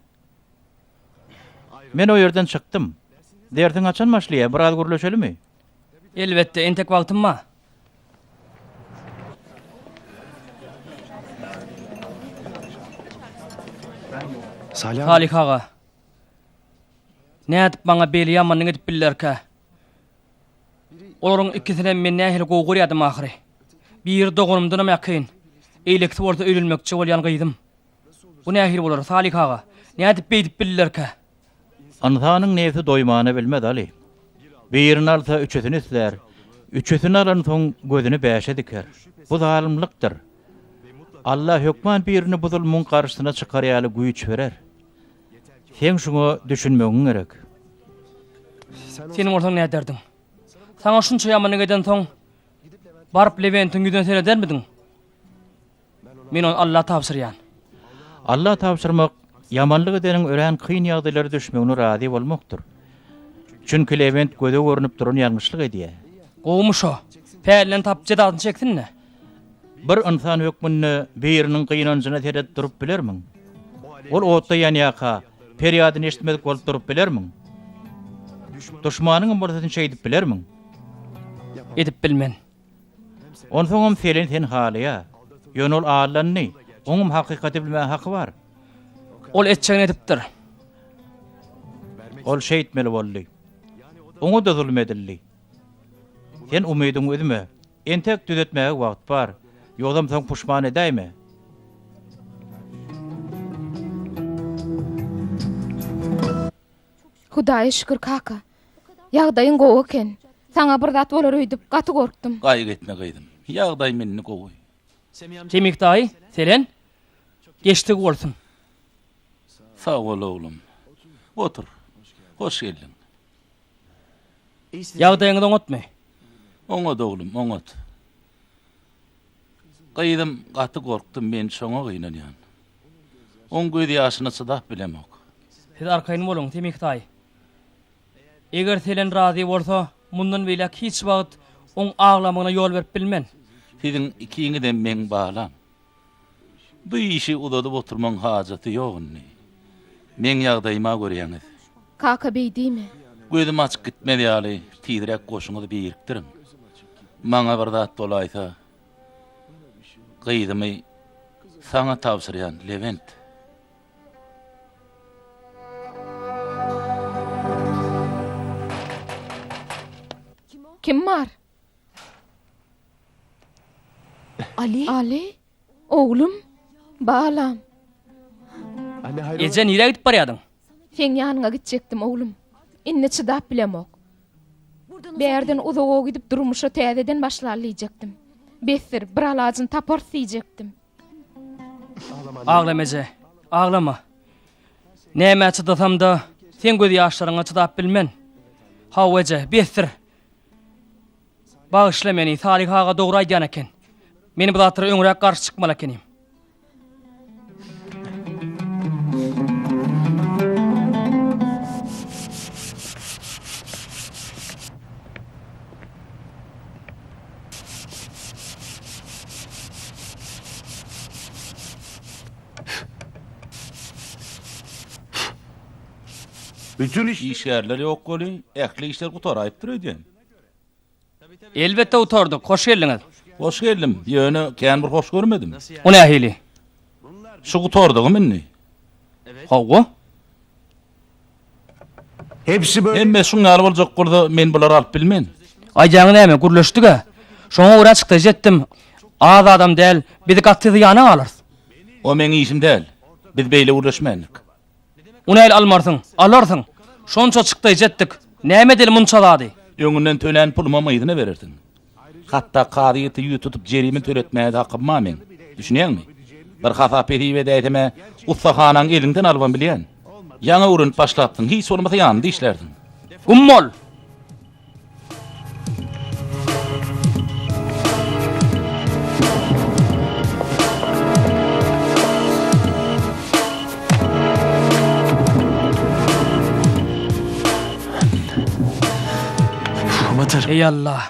Men o ýerden çykdym. Dertiň açan başlaýar, biraz gürleşelimi? Elbetde, entek wagtym bar. Salih ağa. Nädip bana beli ýamanyň edip billerkä? Olaryň ikisine men nähili gowy ýadym ahyry. Bir dogunumdan ýakyn. Eýlekdi bolsa öýlenmekçi bolýan Gıydym. Bu nähili bolar Salih ağa? Nädip beýdip billerkä? Anynyň näse doýmany bilmez Ali. Birini alsa üçesini isler. Üçesini alan soň gözüni bäşe diker. Bu zalymlykdyr. Allah hökman birini bu zulmyň garşysyna çykarýaly güýç berer. Sen şunu düşünmegiň gerek. Senin ortaň näde derdiň? Saňa şunça ýamanyň eden soň baryp Leventiň ýüzüne seredermidin? Men onu Allah tapşyrýan. Allah tapşyrmak yamanlyk edeniň ören kyn ýagdaýlara düşmegine razy bolmakdyr. Çünki Levent göze görünüp duran ýalňyşlyk edýär. Gowmuş o. Pälen tapjy dadyny çeksinmi? Bir insan hökmünni biriniň kynanjyna seredip durup bilermiň? Ol otda ýanýaka perýadyny eşitmedik bolup durup bilermiň? Düşmanyň bolsasyň şey edip bilermiň? Edip bilmen. Onsoňam selen sen halya. Ýönül ağlanny, oňum hakykaty bilmä haky bar. Ol etçegin edipdir. Ol şey etmeli boldy. Oňa da zulm edildi. Sen umydyň üzme. Entek düzetmäge wagt bar. Ýogam soň puşman edäými? Hudaýa şükür kaka. Ýagdaýyň gowy eken. Saňa bir zat bolar öýdüp gaty gorkdum. Gaýyk etme Gıydym. Ýagdaý meni gowy. Temik daýy, selen geçdik bolsun. Sag bol oglum. Otur. Hoş geldin. Ýagdaýyňy oňatmy. Oňat oglum, oňat. Gıydym gaty gorkdum, men şoňa gynanýan. Oň göz ýaşyna çydap bilemok. Siz arkaýyn boluň, temik daýy. Eger selen razy bolsa, mundan beýle hiç wagt oň ağlamagyna ýol berip bilmen. Siziň ikiňizden men baglan. Bu işi udadyp oturmaň hajaty ýokny. Men ýagdaýyma görýäňiz. Kaka beýdimi? Gözüm açyk gitmedi ýaly, tiýdirek goşuňyzy birikdirin. Maňa bir zat dolaýsa, Gıydymy sana tavsiryan Levent. Kim var? Ali. Ali? Oğlum? Balam. Anne hayrola? Ece nire gidip barýadyň? Sen yanına gidecektim oğlum. İnne çıdap bilemok. Berden uzağa gidip durmuşa täzeden başlarlayacaktım. Besir, bir alacın tapor diyecektim. Ağlama Ece, ağlama. Näme çıdasam da sen göz ýaşlaryňa çydap bilmen. Haw Ece, besir. Bağışla meni, Salih ağa dogry aýdýan eken. Meni bu zatlara öňrek garşy çykmaly ekenim. Bütün işlerler yok goli, ähli işler gutaraýyp durýar. Elbette oturduk, hoş geldiňiz. Hoş geldim. Ýöne kän bir hoş görmedim. O nähili? Şu gutardygy minni. Hawa? Hepsi böyle. Emme şuňaly boljak gurda men bular alyp bilmen. Aýjaňy näme gürleşdik-a? Şoňa ura çykdy jetdim. Az adam däl, bizi gatty ýana alır. O meň işim däl. Biz beýle uğraşmaýyk. Onu el almarsın, alarsın. Şonça çykdy jetdik. Näme dil munça zady? Öňünden tölen puluma maýdyna bererdin. Hatta kadyýety ýutup jerimi töretmäge hakym ma men. Düşünýärmi? Bir hasap ediýe däýteme, ustahanaň elinden alban bilýän. Ýa-ni urunup başlapdyň, hiç olmasa ýanynda işlerdin. Gummol. Amatör. Ey Allah.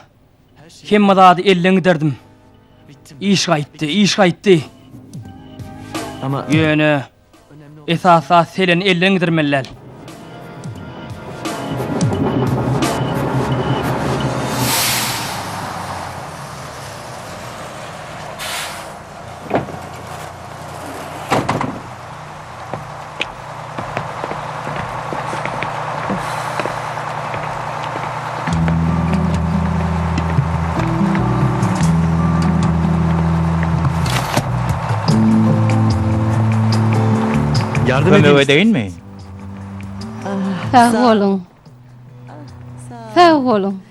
Hemme zady elleňi derdim. İş gaýtdy. Ama Ýöne esasa selen elleňi dirmellär. yardım Kömek edin. edeýinmi? Sağ olun. Sağ olun.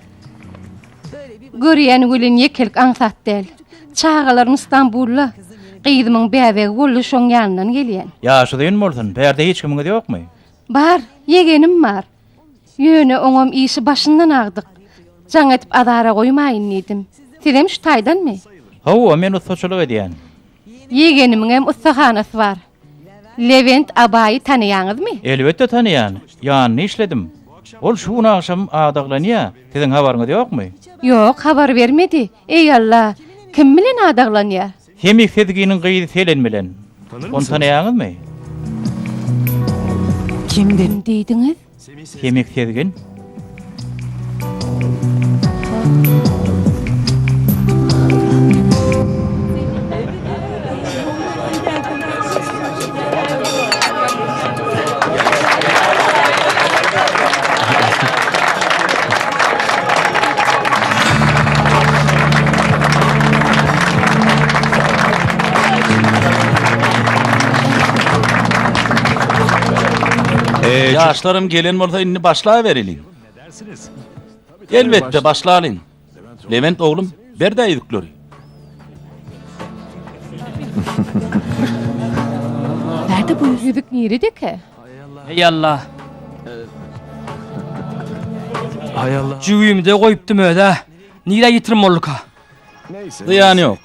Görýän gülen ýekelik aňsat däl. Çağalaryň İstanbul'la gyzymyň bäbegi bolly şoň ýanyndan gelýän. Ýaşydyň bolsun, berde hiç kimiňiz ýokmy? Bar, yegenim bar. Ýöne oňam işi başyndan agdyk. Jaň etip adara goýmaýyn diýdim. Sizem şu taýdanmy? Hawa, men ustaçylyk edýän. Yegenimiň hem ustahanasy bar. Levent abaýy tanıýaňyzmy? Elbette tanıyan. Ýanyny işledim. Ol şu gün akşam adaglanýa. Siziň habaryňyz ýokmy? Ýok, habar bermedi. Ey Allah, kim bilen adaglanýar? Hemik sezginiň gyýdy selen bilen. Onu tanıýaňyzmy? Kim dedi? Kim diýdiňiz? Hemik sezgin. Yaşlarım gelen bolsa inni başlaýaberelin. Elbette başlaýalyn. Levent oğlum, ber de ýükleri. Nerede bu yüz? Yüzük niredeki? Ey Allah. Hay Allah. Cüýümde goýupdym öde. Nire ýitirmolluk ha. Neyse. Zyýany ýok.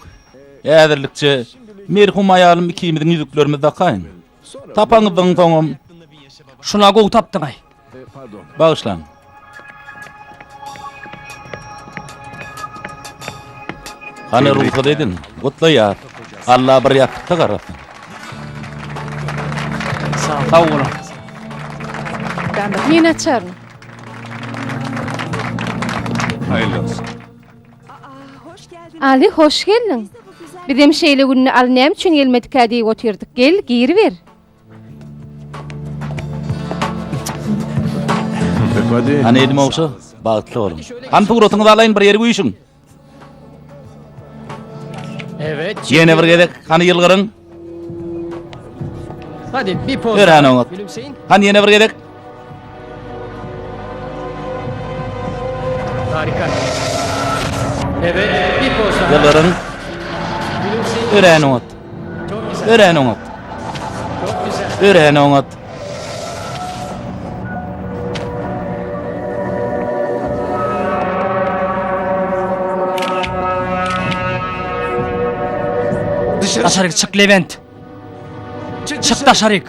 Ädirlikçe merhum aýalym ikimiziň ýüzüklerimiz dakaýyn. Tapaňyzyň soňam Şuna gowy tapdyň ay. Pardon. bağışlan. Hani ruhsat edin, gutlaýar. Allah bir ýatykda garasyn. Sağ olun. Men açarım. Hayırlı olsun. Ali, hoş geldin. Bizim şeýle günni al näme üçin gelmedik diýip otyrdyk. Gel, giri ber. Hadi. Hani elim olsa bağıtlı olun. Han tuğrotuňyzy alayın bir ýere güýşüň. Evet. Ýene bir gedek. Hani ýylgyryň. Hadi bir poz. Ören oňat. Gülümseyin. Hani ýene bir gedek. Harika. Evet, bir poz daha. Ýylgyryň. Gülümseyin. Ören oňat. Çok güzel. Ören oňat. Çok güzel. Ören oňat. Dışarı çık Levent. Çık dışarı.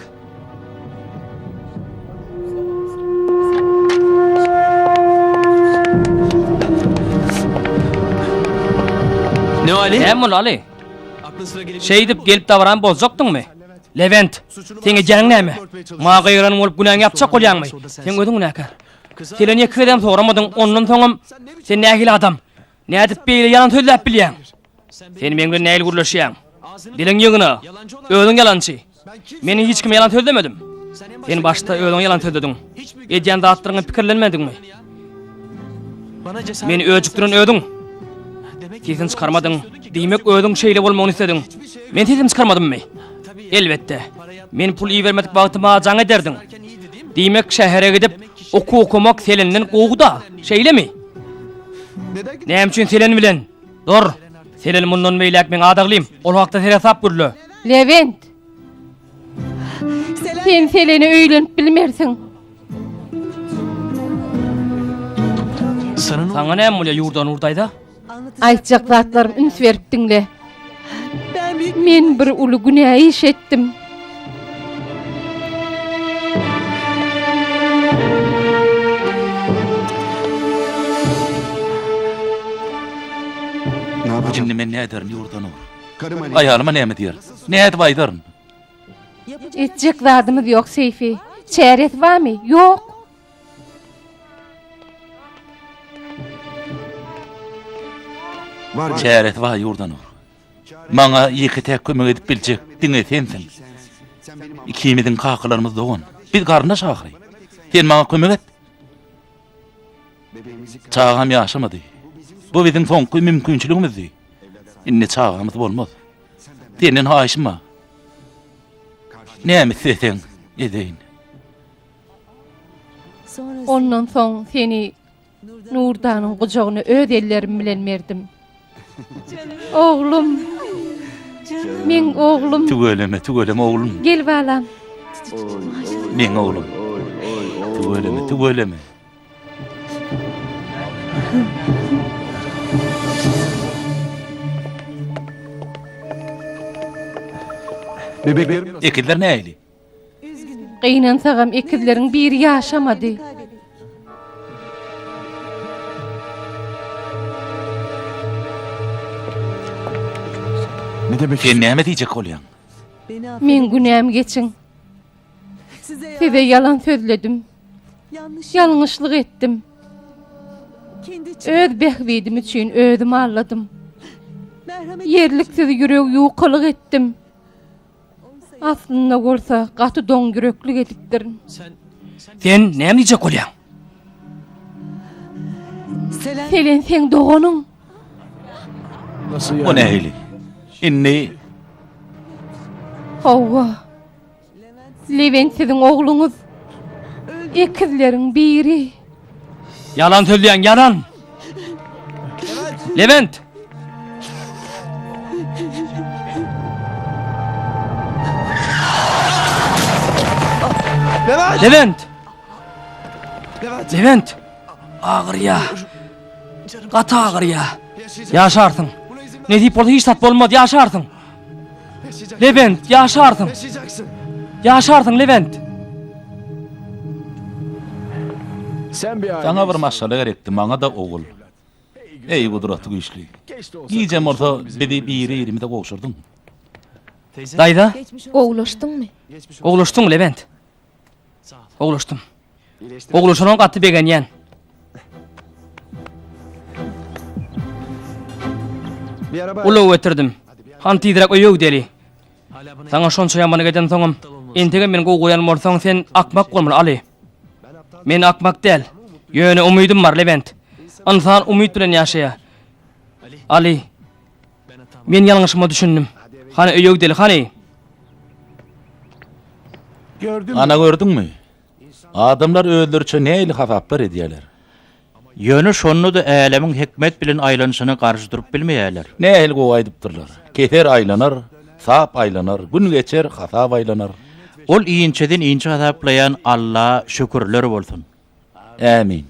Ne Ali? Hem ol Ali. Aklın sıra gelince Şey edip gelip davran bozacaktın mı? Levent, seni canın näme? Ma gayran bolup günahını yapacak bolýanmy? Sen ödüň näkär? Seni ne kedem soramadın, ondan soňam sen nähil adam. Ne edip beýle yalan söýläp bilýän? Sen meňle näil gurlaşýan? Diliň ýygyna, ödüň yalançy. Meni hiç kim yalan söylemedim. Sen başta ödüň yalan söyledin. Edýän zatlaryňy pikirlenmedingmi? bana cesaret Meni öjükdiren ödüň. Sesin çıkarmadın. Demek ödüň şeýle bolmagyny istedin. Men sesim çıkarmadymmy? Elbette. Men pul iyi vermedik wagtyma jaň ederdin. Demek şähere gidip okumak selinden gowda. Şeýlemi? Näme üçin selen bilen? Dur. Selen mundan meýlek men adaglym. Ol hakda sere sap gürlü. Levent. Sen Selen'i öýlenip bilmersiň. sana ne Saňa näme bolýar ýurdan urdayda? Aýtjak zatlarym üns berip diňle. Men bir uly günah iş etdim. ne yapacağım? Şimdi men ne ederim ýurdan ur. Karım Ali. Aýalyma näme diýer? Ne edip aýdaryn? Etjek zadymyz ýok Seyfi. Çäret barmy? Ýok. Var. Çäret wa ýurdan ur. Maňa ýeki tek kömek edip biljek diňe sensiň. İkimiziň kakylarymyz dogan. Biz garnaş ahry. Sen maňa kömek et. Çağam ýaşamady. Bu biziň soňky mümkinçiligimizdi. Inni çağamyz bolmaz. Senin haýşyma. Näme seseň edeýin. Ondan soň seni Nurdanyň gujagyna öz ellerim bilen berdim. Oglum. Men oglum. Tügeleme oğlum. Gel balam. Men oğlum. Tügeleme. Bebeklerim nasıl? Ekiller näýli? Gıynansagam ekizleriň biri ýaşamady. Ne demek? Sen näme diýjek bolýan? Men günäm geçiň. Size yalan sözledim. Yanlışlyk etdim. Öz behwedim üçin özüm arladım. Yerliksiz ýüreg ýukalyk etdim. Aslynda bolsa gaty doň yüreklik edipdirin. Sen näme diýjek bolýan? Selen sen doganyň. Nasıl yani? O näýli? Inni Hawa. Levent siziň ogluňuz. Ekizleriň biri. Yalan söylüyorsun, yalan. Levent. Levent. Levent. Ağır ya. Katı ağır ya. Yaşarsın. Ne deyip orada hiç tat olmadı, yaşarsın. Levent, yaşarsın. Yaşarsın Levent. Sen bir sana bir maşala gerekdi, maňa da ogul. Ey gudratly güýçli. Giýjem orta bizi biri ýerimde gowşurdun. Dayda, Oglaşdın mı? oğluştun Levent. Oğluştum. Oğluşunun katı begenyen. bir araba. Ulu ötürdüm. Han tidirek öýüg deli. Sana şonça ýamana geden soňam, entege men goýan bolsaň sen akmak bolmaly Ali. Men akmak del. Ýöne umydym bar Levent. Insan umyt bilen ýaşaýar. Ali. Men ýalňyşymy düşündüm. Hani öýüg deli, hani? Ana gördüňmi? Adamlar öldürçe näýli hasaplar edýärler. Ýöne şonu da älemiň hikmet bilen aýlanyşyna garşy durup bilmeýärler. Näýil goýadypdyrlar. Keter aýlanar, sap aýlanar, gün geçer, hasap aýlanar. Ol iýinçeden iýinçe hasaplayan Allah şükürler bolsun. Amin.